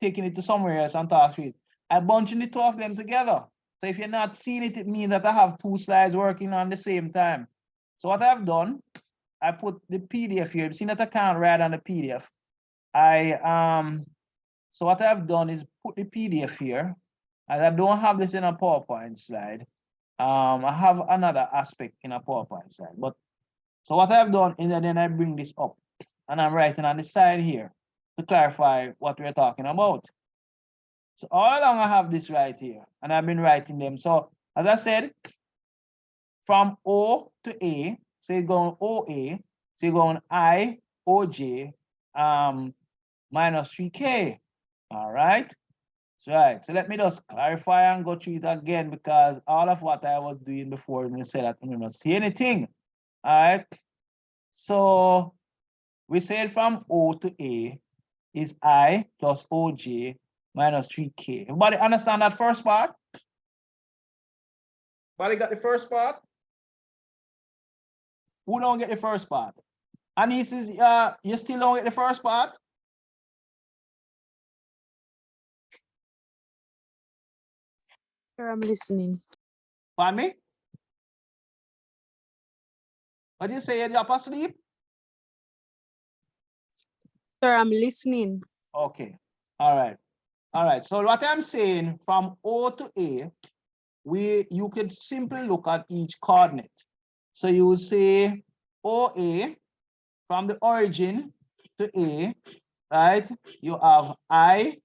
Speaker 1: taking it to somewhere else and talk to it. I bunching the two of them together. So if you're not seeing it, it means that I have two slides working on the same time. So what I've done, I put the PDF here. You've seen that I can't write on the PDF. So what I've done is put the PDF here. And I don't have this in a PowerPoint slide. I have another aspect in a PowerPoint slide. But so what I've done is that then I bring this up and I'm writing on the side here to clarify what we're talking about. So all along I have this right here and I've been writing them. So as I said, from O to A, so you're going OA, so you're going I, OJ, minus 3K. All right. That's right. So let me just clarify and go through it again because all of what I was doing before when you said that we must see anything. All right. So we said from O to A is I plus OJ minus 3K. Everybody understand that first part? Everybody got the first part? Who don't get the first part? Anis is you still don't get the first part?
Speaker 5: Sir, I'm listening.
Speaker 1: Pardon me? What did you say? You drop asleep?
Speaker 5: Sir, I'm listening.
Speaker 1: Okay. All right. All right. So what I'm saying from O to A, you could simply look at each coordinate. So you will say OA from the origin to A, right? You have I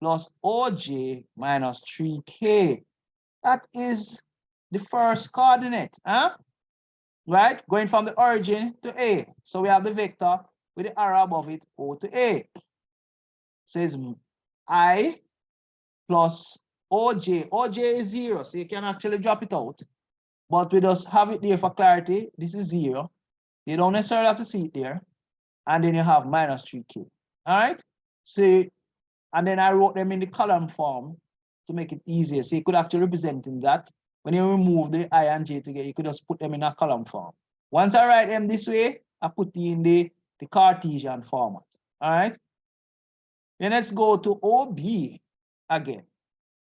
Speaker 1: plus OJ minus 3K. That is the first coordinate, huh? Right? Going from the origin to A. So we have the vector with the arrow above it, O to A. Says I plus OJ. OJ is 0, so you can actually drop it out. But we just have it there for clarity. This is 0. You don't necessarily have to see it there. And then you have minus 3K. All right? So, and then I wrote them in the column form to make it easier. So you could actually represent in that. When you remove the I and J together, you could just put them in a column form. Once I write them this way, I put it in the Cartesian format. All right? Then let's go to OB again.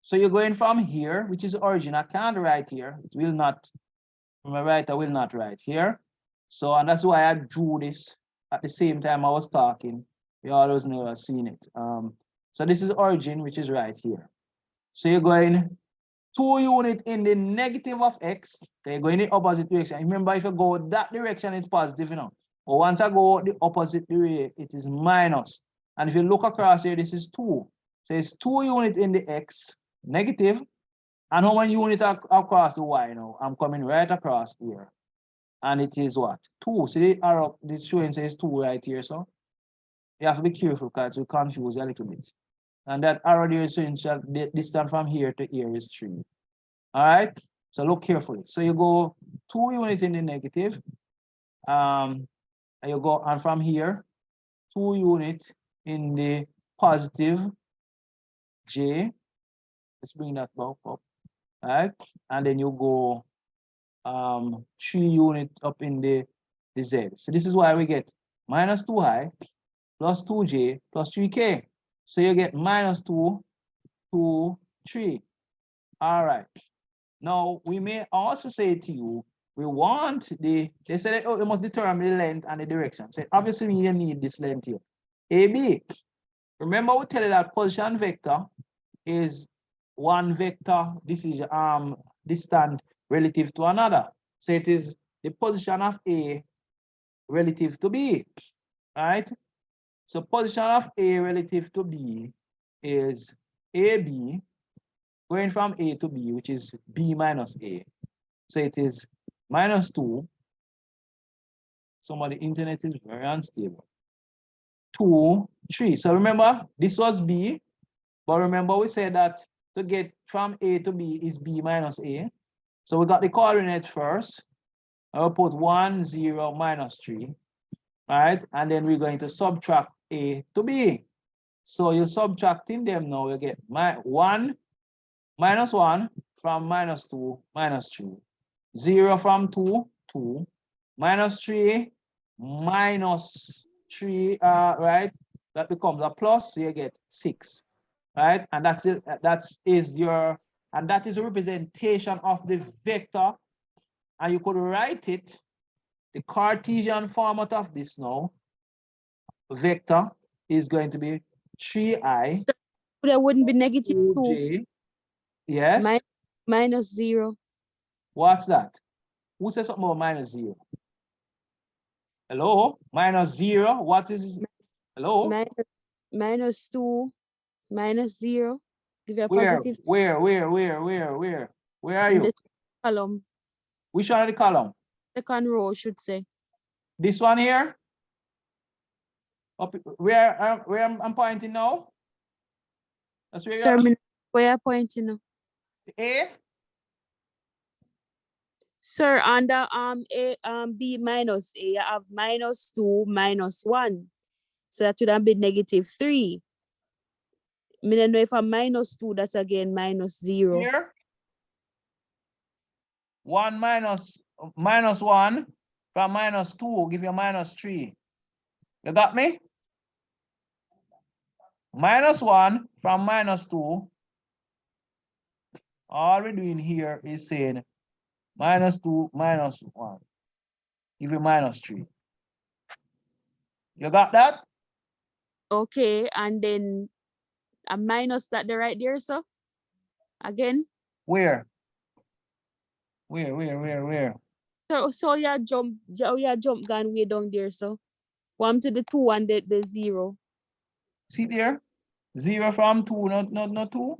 Speaker 1: So you're going from here, which is origin. I can't write here. It will not, from my right, I will not write here. So, and that's why I drew this at the same time I was talking. You always never seen it. So this is origin, which is right here. So you're going 2 units in the negative of X. Okay, you're going in the opposite direction. Remember, if you go that direction, it's positive, you know. But once I go the opposite way, it is minus. And if you look across here, this is 2. So it's 2 units in the X, negative. And how many units across the Y now? I'm coming right across here. And it is what? 2. See the arrow, this showing says 2 right here. So you have to be careful because it will confuse you a little bit. And that arrow there is showing the distance from here to here is 3. All right. So look carefully. So you go 2 units in the negative. And you go, and from here, 2 units in the positive J. Let's bring that back up. All right. And then you go 3 units up in the Z. So this is why we get minus 2i plus 2j plus 3k. So you get minus 2, 2, 3. All right. Now we may also say to you, we want they said, oh, you must determine the length and the direction. So obviously we need this length here. AB. Remember we tell you that position vector is one vector. This is distance relative to another. So it is the position of A relative to B. All right. So position of A relative to B is AB going from A to B, which is B minus A. So it is minus 2. Somebody internet is very unstable. 2, 3. So remember, this was B, but remember we said that to get from A to B is B minus A. So we got the coordinates first. I'll put 1, 0, minus 3. All right, and then we're going to subtract A to B. So you're subtracting them now, you get -1 from -2 -3. 0 from 2, 2. -3 -3, right? That becomes a plus, so you get 6, right? And that's it. That is your, and that is a representation of the vector. And you could write it, the Cartesian format of this now, vector is going to be 3i
Speaker 5: There wouldn't be negative 2
Speaker 1: 2j. Yes.
Speaker 5: minus 0.
Speaker 1: What's that? Who says something about -0? Hello? -0. What is hello?
Speaker 5: Minus 2 minus 0. Give you a
Speaker 1: Where?
Speaker 5: positive
Speaker 1: Where are
Speaker 5: in
Speaker 1: you?
Speaker 5: the column.
Speaker 1: Which one of the column?
Speaker 5: Second row should say.
Speaker 1: This one here? Up where I'm pointing now? That's where
Speaker 5: Sir,
Speaker 1: you're
Speaker 5: where you pointing now?
Speaker 1: A?
Speaker 5: Sir, under B minus A, you have -2 -1. So that would have been -3. I don't know if a -2, that's again -0.
Speaker 1: Here? 1 minus -1 from -2 give you -3. You got me? -1 from -2. All we're doing here is saying -2 -1. Give you -3. You got that?
Speaker 5: Okay, and then a minus that the right there, so again.
Speaker 1: Where? Where?
Speaker 5: So you jump gone way down there, so 1 to the 2 and the 0.
Speaker 1: See there? 0 from 2, not 2.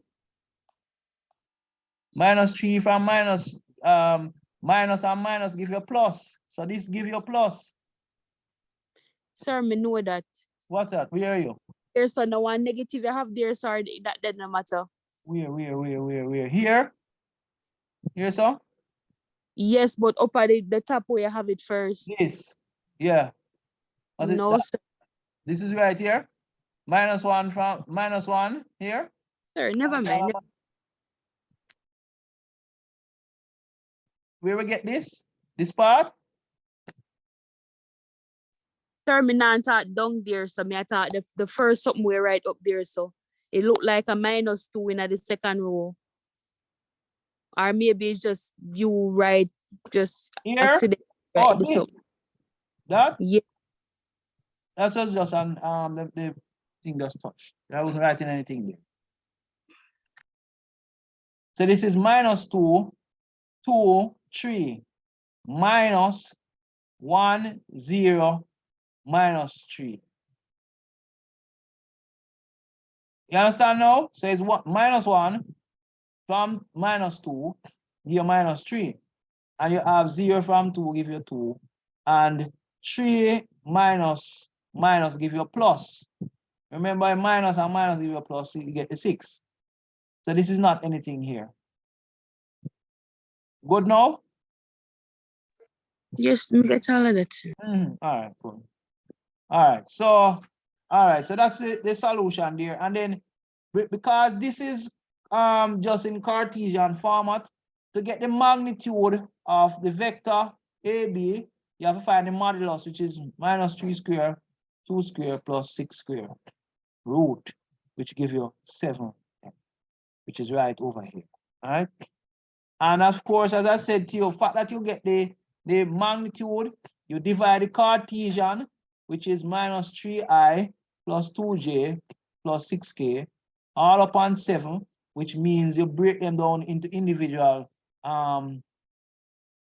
Speaker 1: -3 from minus and minus give you a plus. So this give you a plus.
Speaker 5: Sir, me know that.
Speaker 1: What's that? Where are you?
Speaker 5: There's so no one negative you have there, sir, that doesn't matter.
Speaker 1: Where? Here? Here, so?
Speaker 5: Yes, but up at the top where you have it first.
Speaker 1: This. Yeah. What is
Speaker 5: No,
Speaker 1: that?
Speaker 5: sir.
Speaker 1: This is right here. -1 from -1 here.
Speaker 5: Sir, never mind.
Speaker 1: Where we get this? This part?
Speaker 5: Sir, me not talk down there, so me I thought the first something we right up there, so it looked like a -2 in the second row. Or maybe it's just you right, just
Speaker 1: Here?
Speaker 5: accident
Speaker 1: Oh,
Speaker 5: right
Speaker 1: this.
Speaker 5: so
Speaker 1: That?
Speaker 5: yeah.
Speaker 1: That was just on the thing just touched. I wasn't writing anything there. So this is -2, 2, 3, -1, 0, -3. You understand now? So it's -1 from -2, give you -3. And you have 0 from 2, give you 2. And 3 minus give you a plus. Remember, minus and minus give you a plus, so you get the 6. So this is not anything here. Good now?
Speaker 5: Yes, me get all of that, sir.
Speaker 1: All right, cool. All right, so that's the solution there. And then because this is just in Cartesian format, to get the magnitude of the vector AB, you have to find the modulus, which is -3 square, 2 square plus 6 square root, which give you 7, which is right over here. All right. And of course, as I said to you, fact that you get the magnitude, you divide the Cartesian, which is -3i plus 2j plus 6k, all upon 7, which means you break them down into individual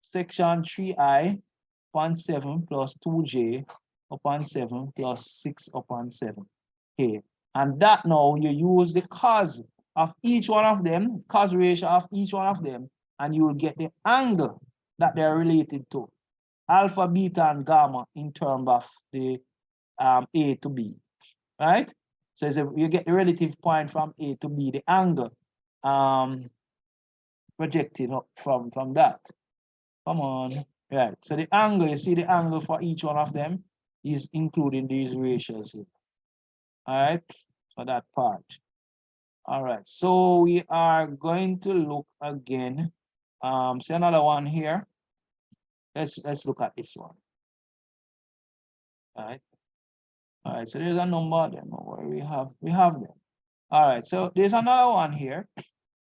Speaker 1: section 3i upon 7 plus 2j upon 7 plus 6 upon 7. Okay. And that now you use the cos of each one of them, cos ratio of each one of them, and you will get the angle that they're related to, alpha, beta, and gamma in terms of the A to B, right? So you get the relative point from A to B, the angle projected up from that. Come on, right? So the angle, you see the angle for each one of them is including these ratios here. All right, for that part. All right, so we are going to look again. See another one here. Let's look at this one. All right. All right, so there's a number of them where we have them. All right, so there's another one here.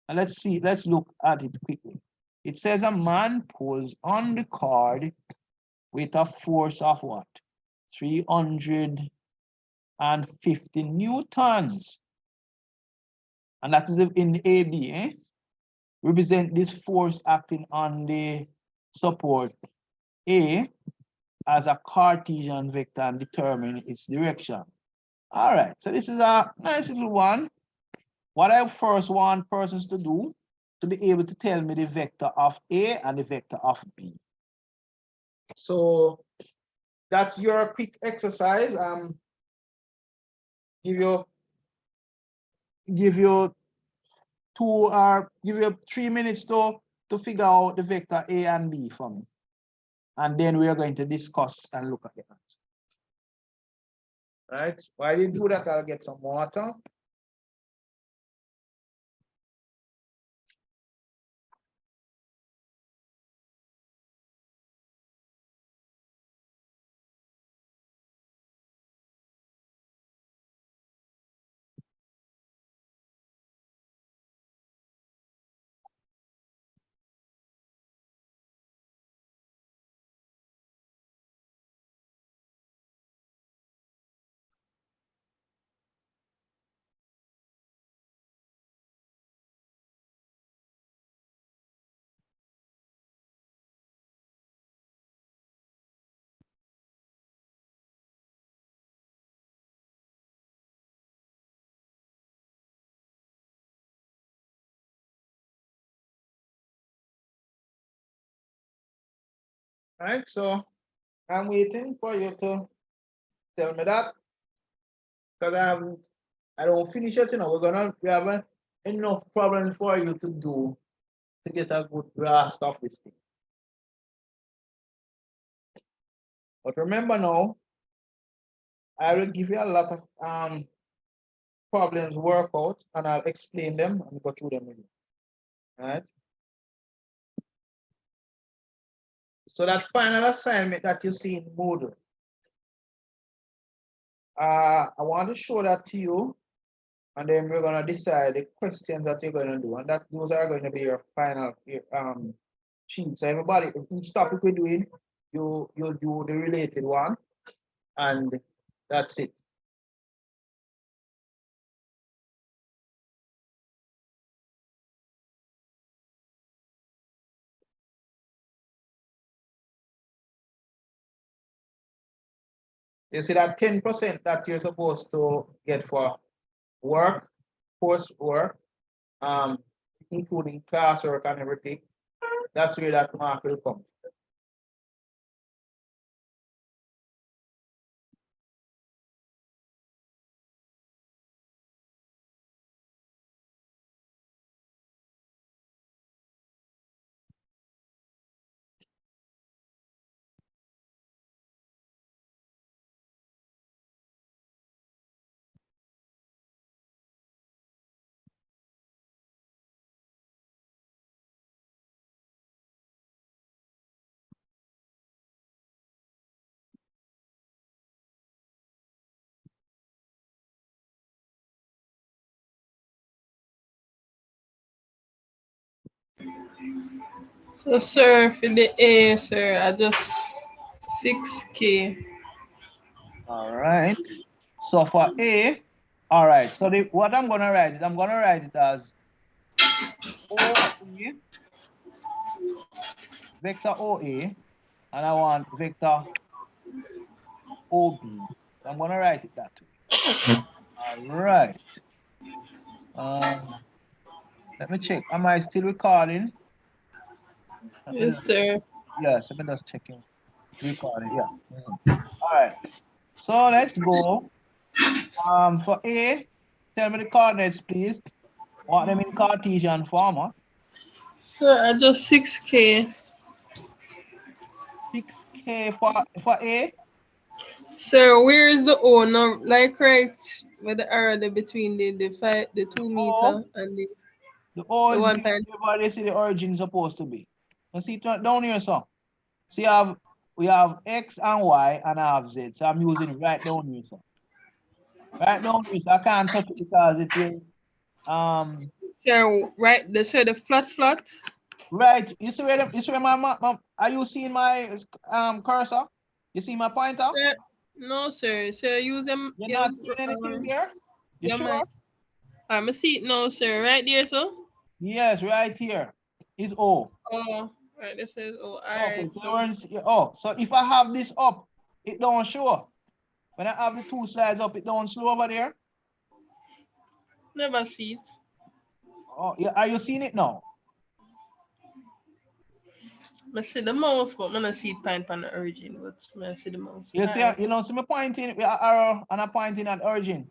Speaker 1: And let's look at it quickly. It says a man pulls on the cord with a force of what? 350 newtons. And that is in AB, eh? Represent this force acting on the support A as a Cartesian vector and determine its direction. All right, so this is a nice little one. What I first want persons to do to be able to tell me the vector of A and the vector of B. So that's your quick exercise. Give you 3 minutes to figure out the vector A and B for me. And then we are going to discuss and look at the answer. Right? While you do that, I'll get some water. All right, so I'm waiting for you to tell me that, because I don't finish it, you know. We have enough problems for you to do to get a good grasp of this thing. But remember now, I will give you a lot of problems work out, and I'll explain them and go through them with you. All right. So that final assignment that you see in Moodle, I want to show that to you, and then we're gonna decide the questions that you're gonna do, and those are going to be your final sheet. So everybody, each topic we're doing, you'll do the related one, and that's it. You see that 10% that you're supposed to get for work, coursework, including classwork and everything. That's where that mark will come.
Speaker 4: So, sir, for the A, sir, I just 6K.
Speaker 1: All right. So for A, all right. So what I'm gonna write it as OA, vector OA, and I want vector OB. So I'm gonna write it that way. All right. Let me check. Am I still recording?
Speaker 4: Yes, sir.
Speaker 1: Yes, let me just check in. Recording, yeah. All right. So let's go. For A, tell me the coordinates, please. Want them in Cartesian form?
Speaker 4: Sir, I just 6K.
Speaker 1: 6K for A.
Speaker 4: So where is the O now? Like right where the arrow there between the 2 meter and
Speaker 1: The O
Speaker 4: the
Speaker 1: is
Speaker 4: 1 point.
Speaker 1: where they see the origin is supposed to be. You see it down here, so. See, we have X and Y and I have Z. So I'm using it right down here, so. Right down here, so I can't touch it because it will
Speaker 4: So right the flat.
Speaker 1: right. You see where my are you seeing my cursor? You see my pointer?
Speaker 4: No sir. So use them.
Speaker 1: You're not seeing anything there? You
Speaker 4: yeah,
Speaker 1: sure?
Speaker 4: I'm see it now, sir. Right there, so.
Speaker 1: Yes, right here. Is O.
Speaker 4: Oh, right. This is
Speaker 1: Okay,
Speaker 4: alright.
Speaker 1: so so if I have this up, it don't show. When I have the 2 slides up, it don't slow over there.
Speaker 4: Never see it.
Speaker 1: Oh, yeah, are you seeing it now?
Speaker 4: I see the mouse, but I don't see it point on the origin. But I see the mouse.
Speaker 1: You see,
Speaker 4: Alright.
Speaker 1: you know, see me pointing with an arrow and I'm pointing at origin.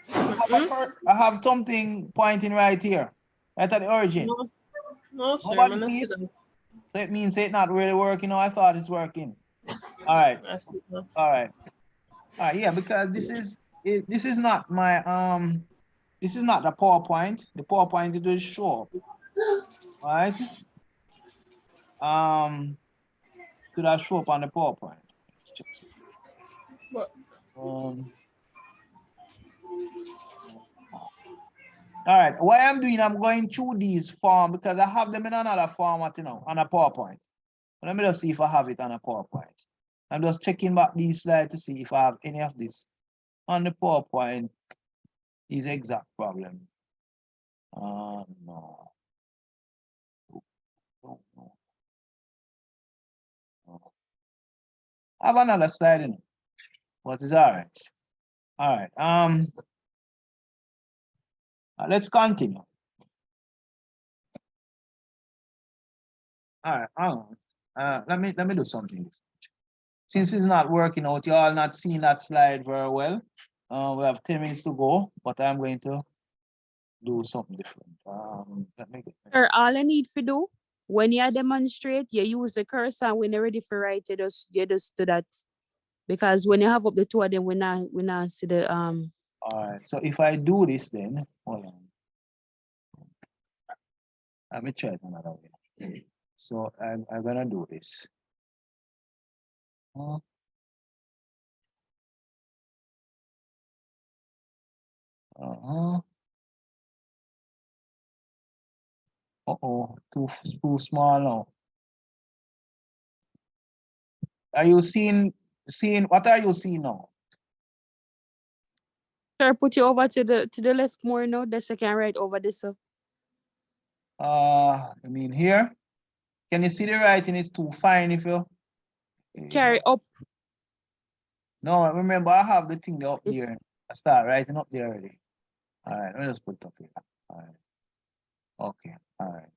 Speaker 1: I have something pointing right here, right at the origin.
Speaker 4: No, sir.
Speaker 1: Nobody
Speaker 4: I don't
Speaker 1: see
Speaker 4: see
Speaker 1: it?
Speaker 4: that.
Speaker 1: So it means it's not really working. No, I thought it's working. All right,
Speaker 4: I see it now.
Speaker 1: all right, all right. Yeah, because this is not my this is not the PowerPoint. The PowerPoint it will show up, right? Could I show up on the PowerPoint?
Speaker 4: But
Speaker 1: All right, what I'm doing, I'm going through these form because I have them in another format, you know, on a PowerPoint. Let me just see if I have it on a PowerPoint. I'm just checking back these slides to see if I have any of this on the PowerPoint. These exact problem. No. No. I have another slide in it, but it's all right. All right. Let's continue. All right. Let me do something. Since it's not working out, you all not seeing that slide very well. We have 10 minutes to go, but I'm going to do something different. Let me get
Speaker 5: Sir, all I need to do when you demonstrate, you use the cursor. When you're ready for write, you just do that. Because when you have up the 2 of them, we not see the
Speaker 1: All right. So if I do this, then hold on. Let me try it another way. So I'm gonna do this. Too small now. Are you seeing what are you seeing now?
Speaker 5: Sir, put you over to the left more now. The second right over this.
Speaker 1: I mean here. Can you see the writing is too fine if you
Speaker 5: Carry up.
Speaker 1: no, remember I have the thing up
Speaker 5: Yes.
Speaker 1: there. I start writing up there already. All right, let me just put it up here. All right. Okay. All right.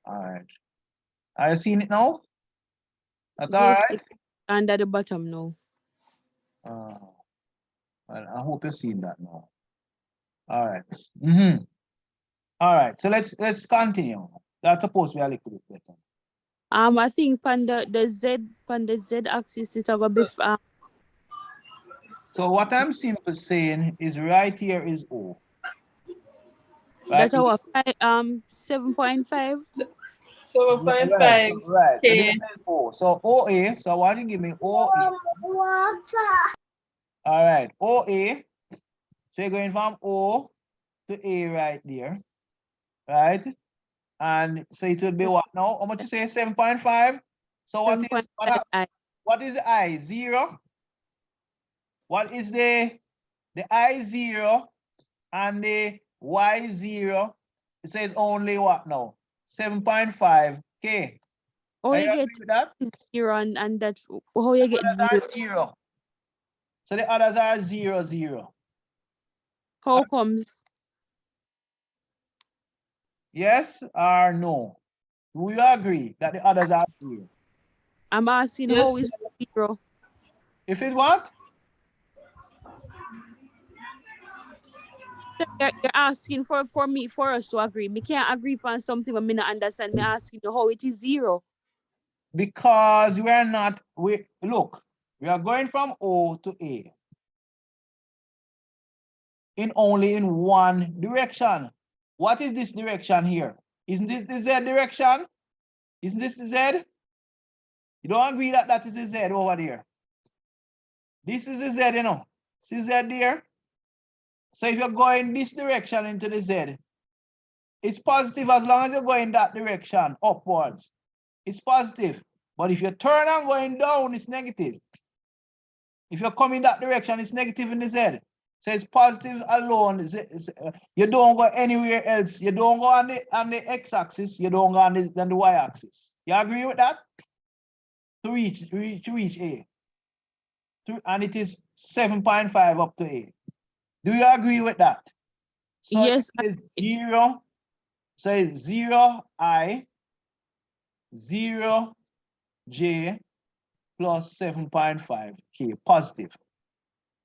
Speaker 1: All right. Are you seeing it now? That's all
Speaker 5: Yes,
Speaker 1: right.
Speaker 5: under the bottom now.
Speaker 1: Well, I hope you're seeing that now. All right. All right. So let's continue. That's supposed to be a little bit better.
Speaker 5: I think on the Z axis it's gonna be
Speaker 1: So what I'm simply saying is right here is O. Right?
Speaker 5: that's our 7.5.
Speaker 4: 7.5.
Speaker 1: Right. So
Speaker 4: Okay.
Speaker 1: this is O. So OA. So I want to give me OA. All right. OA. So you're going from O to A right there. Right? And so it would be what now? How much you say? 7.5? So what is what is the I? 0? What is the I 0 and the Y 0? It says only what now? 7.5. Okay.
Speaker 5: Oh, you get
Speaker 1: that?
Speaker 5: 0 and that how you get 0?
Speaker 1: 0. So the others are 0, 0.
Speaker 5: How comes?
Speaker 1: Yes or no? Do you agree that the others are 0?
Speaker 5: I'm asking
Speaker 4: Yes,
Speaker 5: how is 0?
Speaker 1: If it what?
Speaker 5: You're asking for us to agree. Me can't agree on something when me not understand. Me asking you how it is 0.
Speaker 1: because we are not, look, we are going from O to A in only in one direction. What is this direction here? Isn't this the Z direction? Isn't this the Z? You don't agree that that is the Z over there? This is the Z, you know. See Z there? So if you're going this direction into the Z, it's positive as long as you're going that direction, upwards. It's positive. But if you turn and going down, it's negative. If you're coming that direction, it's negative in the Z. So it's positive alone. You don't go anywhere else. You don't go on the x-axis. You don't go on the y-axis. You agree with that? To reach A. And it is 7.5 up to A. Do you agree with that? So
Speaker 5: Yes,
Speaker 1: it's 0. So it's 0 I, 0 J plus 7.5 K, positive.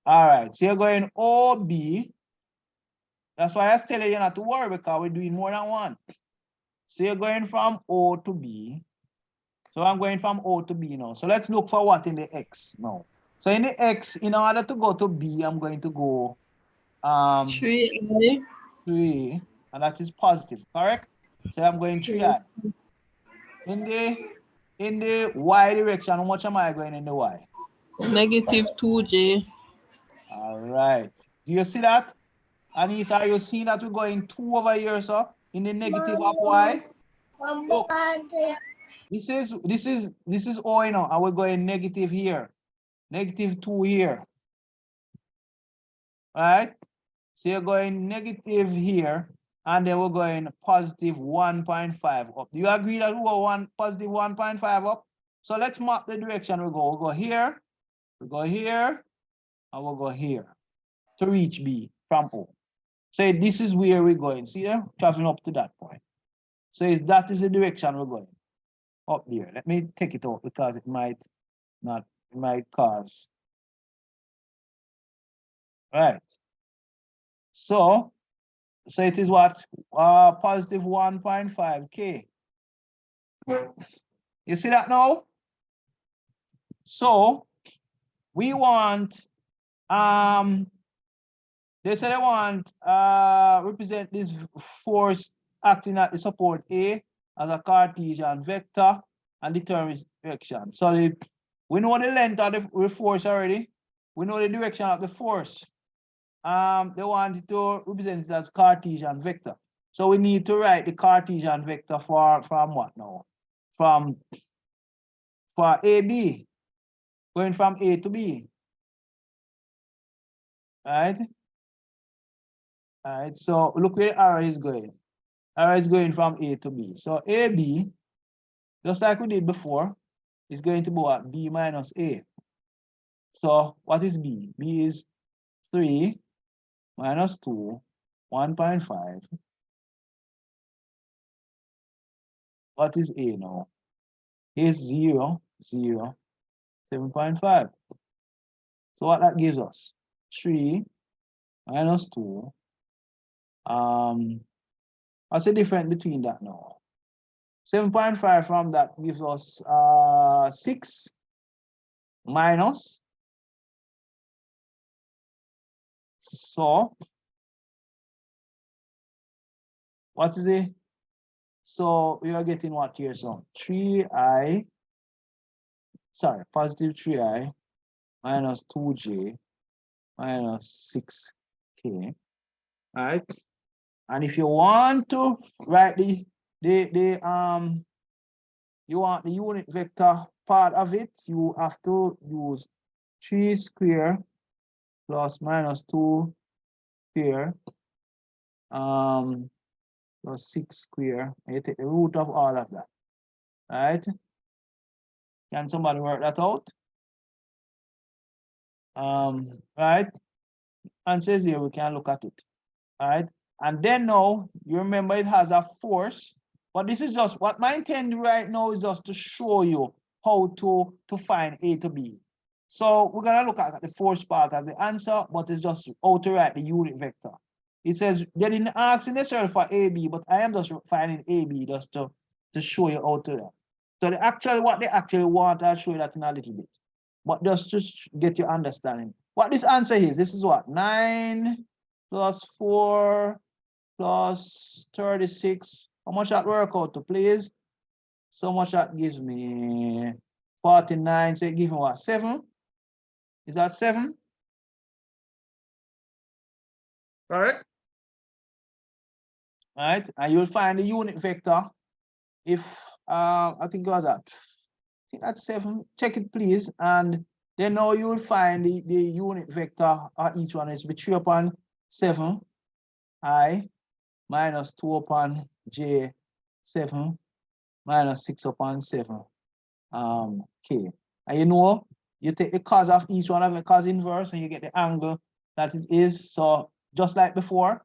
Speaker 1: All right, so you're going OB. That's why I was telling you not to worry because we're doing more than one. So you're going from O to B. So I'm going from O to B now. So let's look for what in the X now. So in the X, in order to go to B, I'm going to go
Speaker 4: 3i.
Speaker 1: 3, and that is positive, correct? So I'm going 3i. In the Y direction, how much am I going in the Y?
Speaker 4: Negative 2j.
Speaker 1: All right. Do you see that? Anis, are you seeing that we're going 2 over here, sir? In the negative of Y? Look, this is O, you know, and we're going negative here. Negative 2 here. All right? So you're going negative here, and then we're going positive 1.5 up. Do you agree that we go positive 1.5 up? So let's map the direction we go. We'll go here, and we'll go here to reach B from O. So this is where we're going. See there? Traveling up to that point. So that is the direction we're going. Up there. Let me take it out because it might cause. Right. So it is what? Positive 1.5 K. You see that now? So we want, they say they want represent this force acting at the support A as a Cartesian vector and determine its direction. So we know the length of the force already. We know the direction of the force. They want it to represent it as Cartesian vector. So we need to write the Cartesian vector from what now? For AB, going from A to B. All right, so look where the arrow is going. Arrow is going from A to B. So AB, just like we did before, is going to be what? B minus A. So what is B? B is 3 minus 2, 1.5. What is A now? A is 0, 0, 7.5. So what that gives us? 3 minus 2. What's the difference between that now? 7.5 from that gives us 6 minus. So what is it? So we are getting what here? So 3i, sorry, positive 3i minus 2j minus 6k. All right. And if you want to write you want the unit vector part of it, you have to use 3 square plus minus 2 square plus 6 square. You take the root of all of that. Right? Can somebody work that out? Right? Answer is here, we can look at it. All right. And then now you remember it has a force, but this is just what my intent right now is just to show you how to find A to B. So we're gonna look at the force part of the answer, but it's just how to write the unit vector. It says they didn't ask necessarily for AB, but I am just finding AB just to show you how to So the actual, what they actually want, I'll show you that in a little bit. But just to get your understanding. What this answer is, this is what? 9 plus 4 plus 36. How much that work out to, please? So much that gives me 49. So it gives me what? 7? Is that 7? Correct? All right, and you'll find the unit vector. If I think it was that. I think that's 7. Check it, please. And then now you will find the unit vector at each one is 3 upon 7 I minus 2 upon J 7 minus 6 upon 7 K. And you know, you take the cos of each one of the cos inverse and you get the angle that it is. So just like before,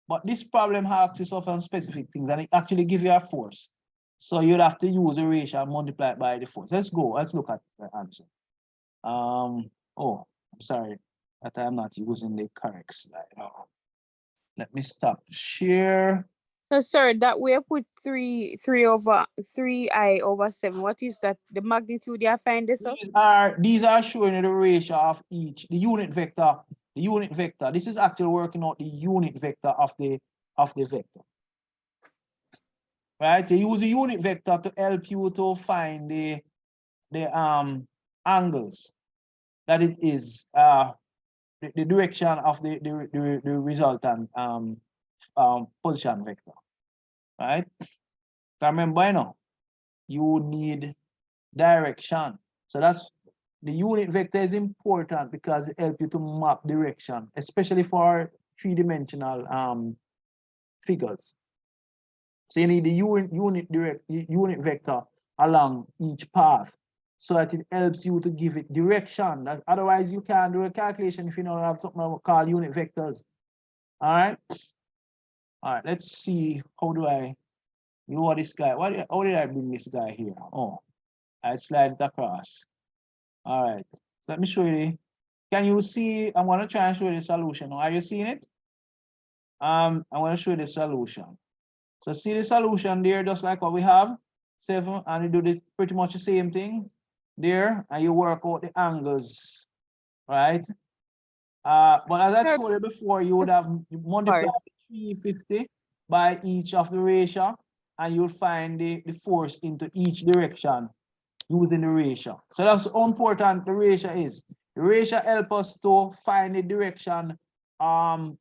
Speaker 1: but this problem asks you some specific things and it actually gives you a force. So you'd have to use a ratio and multiply it by the force. Let's go. Let's look at the answer. Oh, I'm sorry that I'm not using the correct slide. Oh, let me stop share.
Speaker 5: So sir, that we put 3 over 3I over 7. What is that? The magnitude you find this up?
Speaker 1: These are showing you the ratio of each, the unit vector. The unit vector. This is actually working out the unit vector of the vector. Right? You use a unit vector to help you to find the angles that it is the direction of the resultant position vector. Right? So remember, you know, you need direction. So that's the unit vector is important because it helps you to map direction, especially for 3-dimensional figures. So you need the unit vector along each path so that it helps you to give it direction. Otherwise, you can't do a calculation if you don't have something called unit vectors. All right. All right. Let's see. How do I lower this guy? How did I bring this guy here? Oh, I slide it across. All right. Let me show you. Can you see? I'm going to try and show you the solution. Are you seeing it? I'm going to show you the solution. So see the solution there, just like what we have, 7, and you do pretty much the same thing there, and you work out the angles, right? But as I told you before, you would have multiplied 350 by each of the ratio, and you'll find the force into each direction using the ratio. So that's how important the ratio is. The ratio helps us to find the direction, to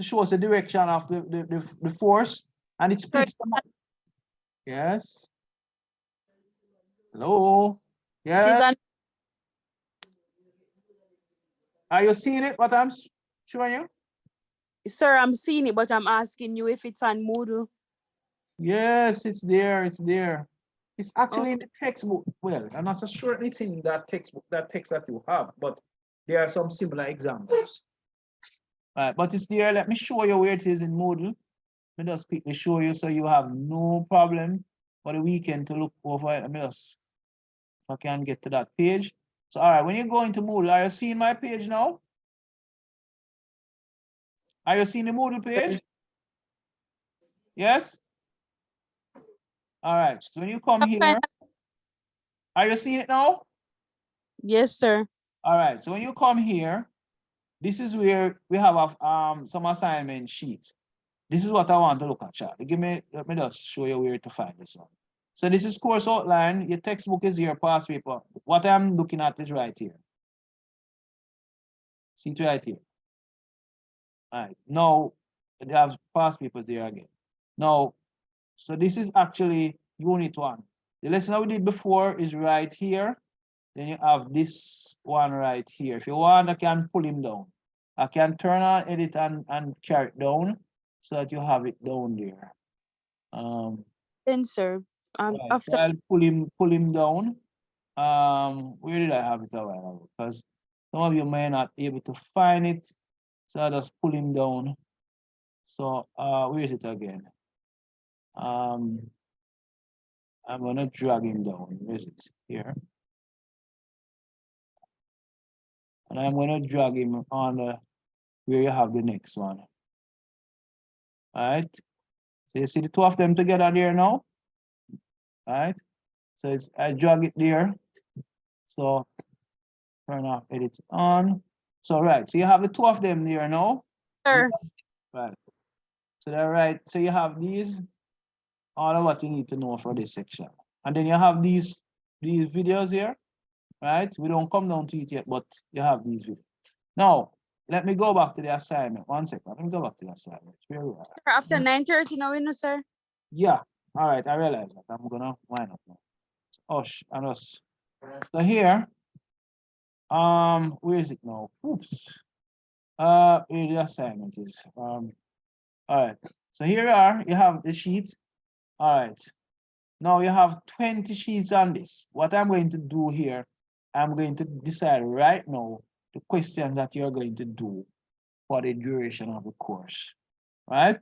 Speaker 1: show us the direction of the force. And it splits them up. Yes. Hello. Yes. Are you seeing it? What I'm showing you?
Speaker 5: Sir, I'm seeing it, but I'm asking you if it's on Moodle.
Speaker 1: Yes, it's there. It's there. It's actually in the textbook. Well, I'm not so sure it's in that textbook, that text that you have, but there are some similar examples. But it's there. Let me show you where it is in Moodle. Let me just quickly show you so you have no problem for the weekend to look over it. Let me just, if I can get to that page. So, all right, when you go into Moodle, are you seeing my page now? Are you seeing the Moodle page? Yes? All right, so when you come here, are you seeing it now?
Speaker 5: Yes, sir.
Speaker 1: All right, so when you come here, this is where we have some assignment sheets. This is what I want to look at, chat. Let me just show you where to find this one. So this is course outline. Your textbook is here, past paper. What I'm looking at is right here. See it right here. All right, now it has past papers there again. Now, so this is actually unit 1. The lesson that we did before is right here. Then you have this one right here. If you want, I can pull him down. I can turn on edit and carry it down so that you have it down there.
Speaker 5: Then, sir,
Speaker 1: right,
Speaker 5: after
Speaker 1: so I'll pull him down. Where did I have it a while ago? Because some of you may not be able to find it. So I'll just pull him down. So where is it again? I'm gonna drag him down. Where is it? Here. And I'm gonna drag him on where you have the next one. All right. So you see the two of them together there now? All right. So it's, I drag it there. So turn off edit on. So right, so you have the two of them there now.
Speaker 5: Sir,
Speaker 1: Right. So they're right. So you have these, all of what you need to know for this section. And then you have these videos here, right? We don't come down to it yet, but you have these videos. Now, let me go back to the assignment. 1 second. Let me go back to the assignment. Where we are.
Speaker 5: after 9:30 now, you know, sir.
Speaker 1: Yeah. All right. I realize that. I'm gonna wind up now. Osh and us. So here, where is it now? Oops. Where the assignment is. All right. So here you are. You have the sheet. All right. Now you have 20 sheets on this. What I'm going to do here, I'm going to decide right now the questions that you're going to do for the duration of the course. Right?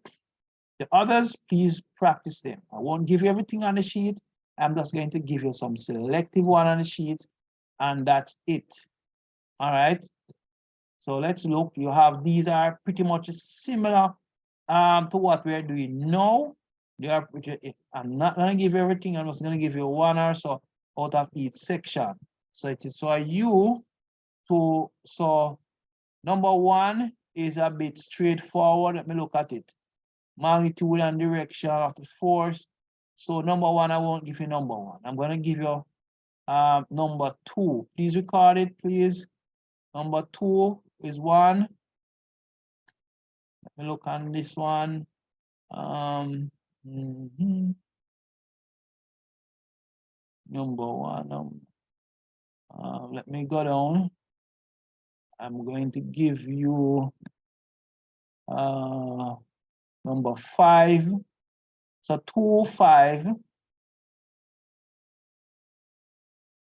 Speaker 1: The others, please practice them. I won't give you everything on the sheet. I'm just going to give you some selective one on the sheet, and that's it. All right. So let's look. You have, these are pretty much similar to what we're doing now. They are pretty, I'm not going to give you everything. I'm just going to give you one or so out of each section. So it is for you to, so number one is a bit straightforward. Let me look at it. Magnitude and direction of the force. So number one, I won't give you number one. I'm going to give you number two. Please record it, please. Number two is one. Let me look on this one. Number one. Let me go down. I'm going to give you number five. So 2, 5.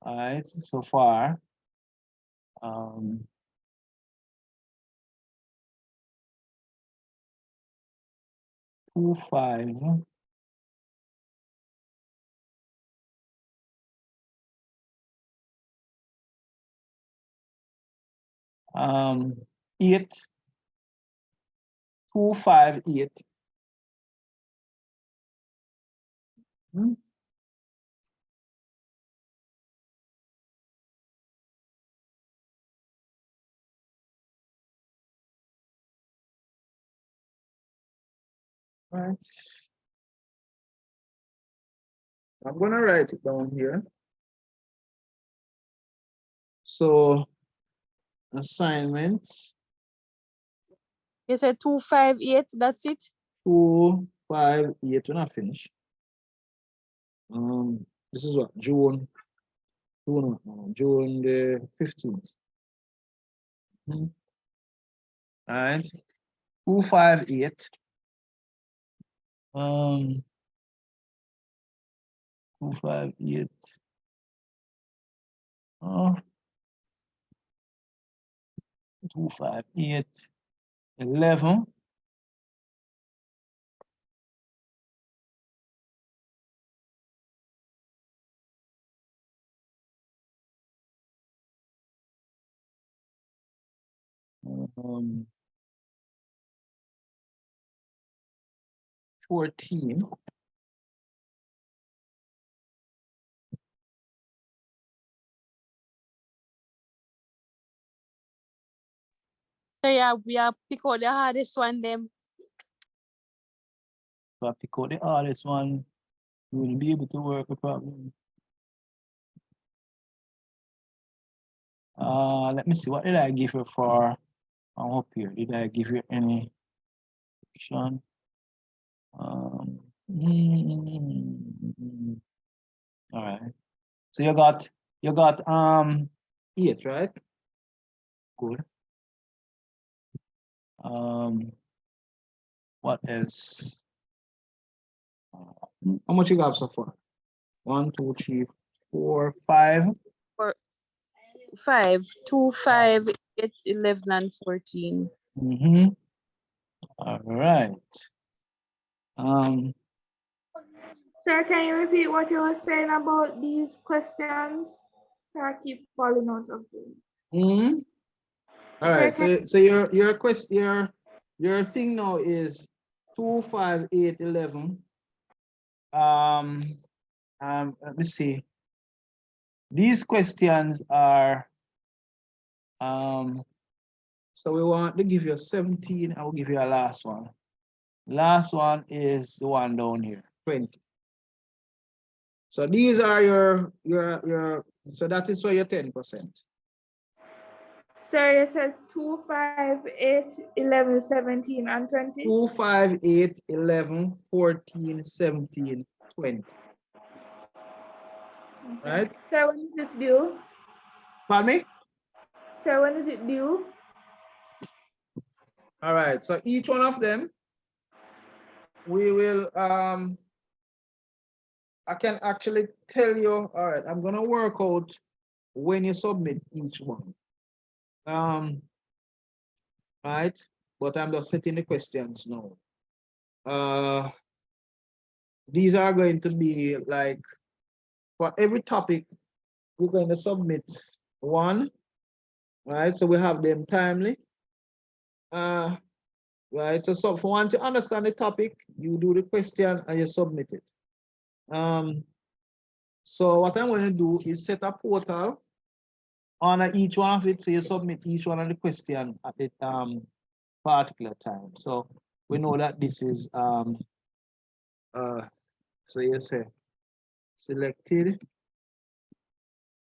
Speaker 1: All right, so far. 2, 5. Um, 8. 2, 5, 8. Right. I'm gonna write it down here. So assignments.
Speaker 5: You said 258, that's it?
Speaker 1: 2, 5, 8. We're not finished. This is what, June the 15th. All right. 2, 5, 8. 2, 5, 8. 2, 5, 8. 11. Um, 14.
Speaker 5: So yeah, we are pick out the hardest one them.
Speaker 1: So I pick out the hardest one. You will be able to work the problem. Let me see. What did I give you for? I'm up here. Did I give you any action? All right. So you got 8, right? Good. What else? How much you got so far? 1, 2, 3, 4, 5.
Speaker 5: 5, 2, 5, 8, 11, and 14.
Speaker 1: All right.
Speaker 2: Sir, can you repeat what you were saying about these questions? So I keep falling out of them.
Speaker 1: All right. So your thing now is 2, 5, 8, 11. Let me see. These questions are, so we want to give you 17. I will give you a last one. Last one is the one down here, 20. So these are your, so that is for your 10%.
Speaker 2: Sir, you said 2, 5, 8, 11, 17, and 20?
Speaker 1: 2, 5, 8, 11, 14, 17, 20. Right?
Speaker 2: Sir, when is this due?
Speaker 1: Pardon me?
Speaker 2: Sir, when is it due?
Speaker 1: All right, so each one of them, we will, I can actually tell you, all right, I'm gonna work out when you submit each one. Right, but I'm just setting the questions now. These are going to be like, for every topic, we're going to submit one, right? So we have them timely. Right, so for once you understand the topic, you do the question and you submit it. So what I'm going to do is set a portal on each one of it, so you submit each one of the question at the particular time. So we know that this is so you say selected.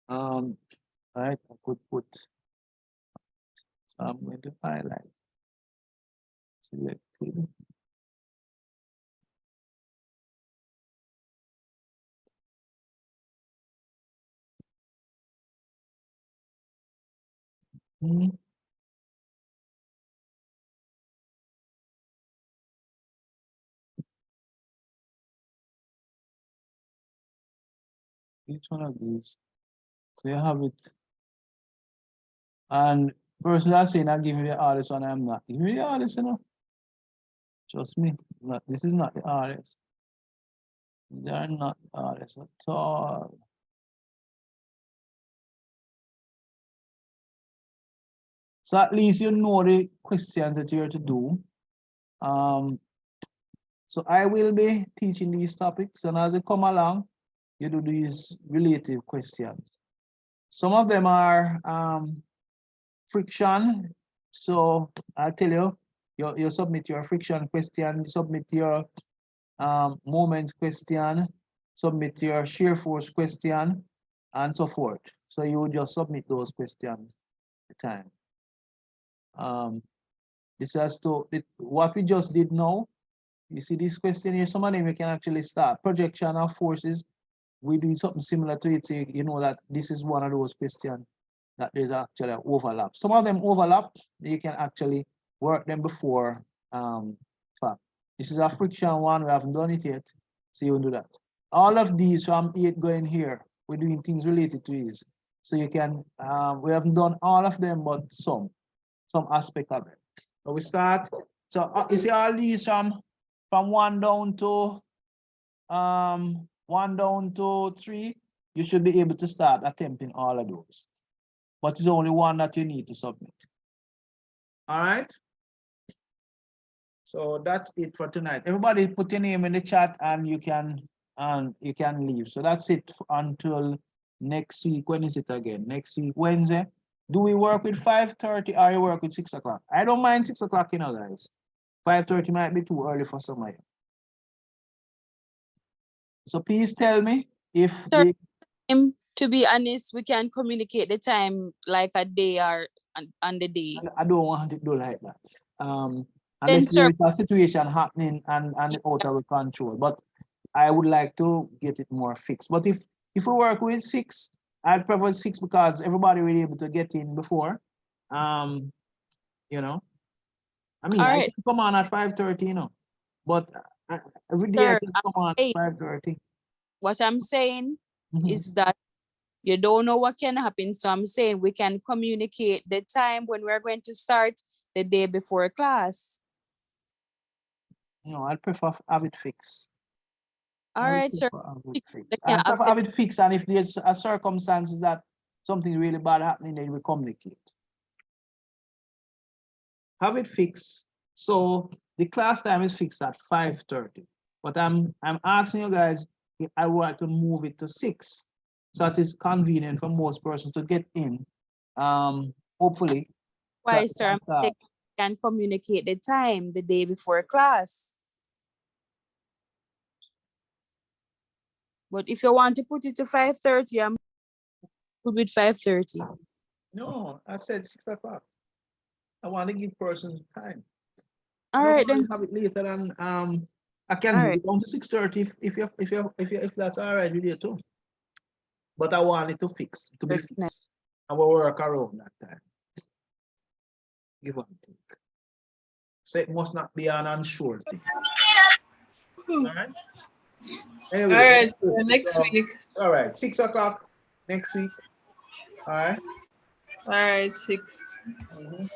Speaker 1: Right, I could put, so I'm going to highlight selected. Each one of these. So you have it. And person that's saying I give you the hardest one, I'm not. Give me the hardest, you know. Trust me. Not, this is not the hardest. They are not the hardest at all. So at least you know the questions that you're to do. So I will be teaching these topics, and as they come along, you do these relative questions. Some of them are friction. So I tell you, you submit your friction question, submit your moment question, submit your shear force question, and so forth. So you would just submit those questions at the time. This has to, what we just did now, you see this question here, some of them we can actually start. Projection of forces, we do something similar to it, so you know that this is one of those questions that there's actually an overlap. Some of them overlap, you can actually work them before fact. This is a friction one, we haven't done it yet, so you will do that. All of these from 8 going here, we're doing things related to these. So you can, we haven't done all of them, but some aspect of it. So we start, so you see all these from 1 down to 3, you should be able to start attempting all of those. But it's only one that you need to submit. All right. So that's it for tonight. Everybody put your name in the chat and you can leave. So that's it until next week. When is it again? Next week, Wednesday. Do we work with 5:30 or you work with 6 o'clock? I don't mind 6 o'clock, you know, guys. 5:30 might be too early for some of you. So please tell me if
Speaker 5: Sir, to be honest, we can communicate the time like a day or on the day.
Speaker 1: I don't want it to do like that.
Speaker 5: Then,
Speaker 1: Unless
Speaker 5: sir,
Speaker 1: there's a situation happening and out of our control. But I would like to get it more fixed. But if we work with 6, I'd prefer 6 because everybody will be able to get in before. You know, I mean, I can come on at 5:30, you know, but every day
Speaker 5: sir,
Speaker 1: I can come on at 5:30.
Speaker 5: what I'm saying is that you don't know what can happen. So I'm saying we can communicate the time when we're going to start the day before class.
Speaker 1: No, I'd prefer have it fixed.
Speaker 5: All right, sir.
Speaker 1: I'd prefer have it fixed, and if there's a circumstances that something really bad happening, then we communicate. Have it fixed. So the class time is fixed at 5:30. But I'm asking you guys, I want to move it to 6. so that is convenient for most persons to get in. Hopefully.
Speaker 5: Why,
Speaker 1: that
Speaker 5: sir? They can communicate the time the day before class. But if you want to put it to 5:30, I'm good with 5:30.
Speaker 1: No, I said 6 o'clock. I want to give persons time.
Speaker 5: All right, then.
Speaker 1: Have it later than I can
Speaker 5: All
Speaker 1: move
Speaker 5: right.
Speaker 1: it down to 6:30 if that's all right with you too. But I want it to be
Speaker 5: Good night.
Speaker 1: fixed. I will work around that time. Give and take. So it must not be an unsure thing. All right. Anyway,
Speaker 4: All right,
Speaker 1: that's good.
Speaker 4: so next
Speaker 1: So,
Speaker 4: week.
Speaker 1: all right, 6 o'clock next week. All right.
Speaker 4: All right, 6.
Speaker 1: Mhm.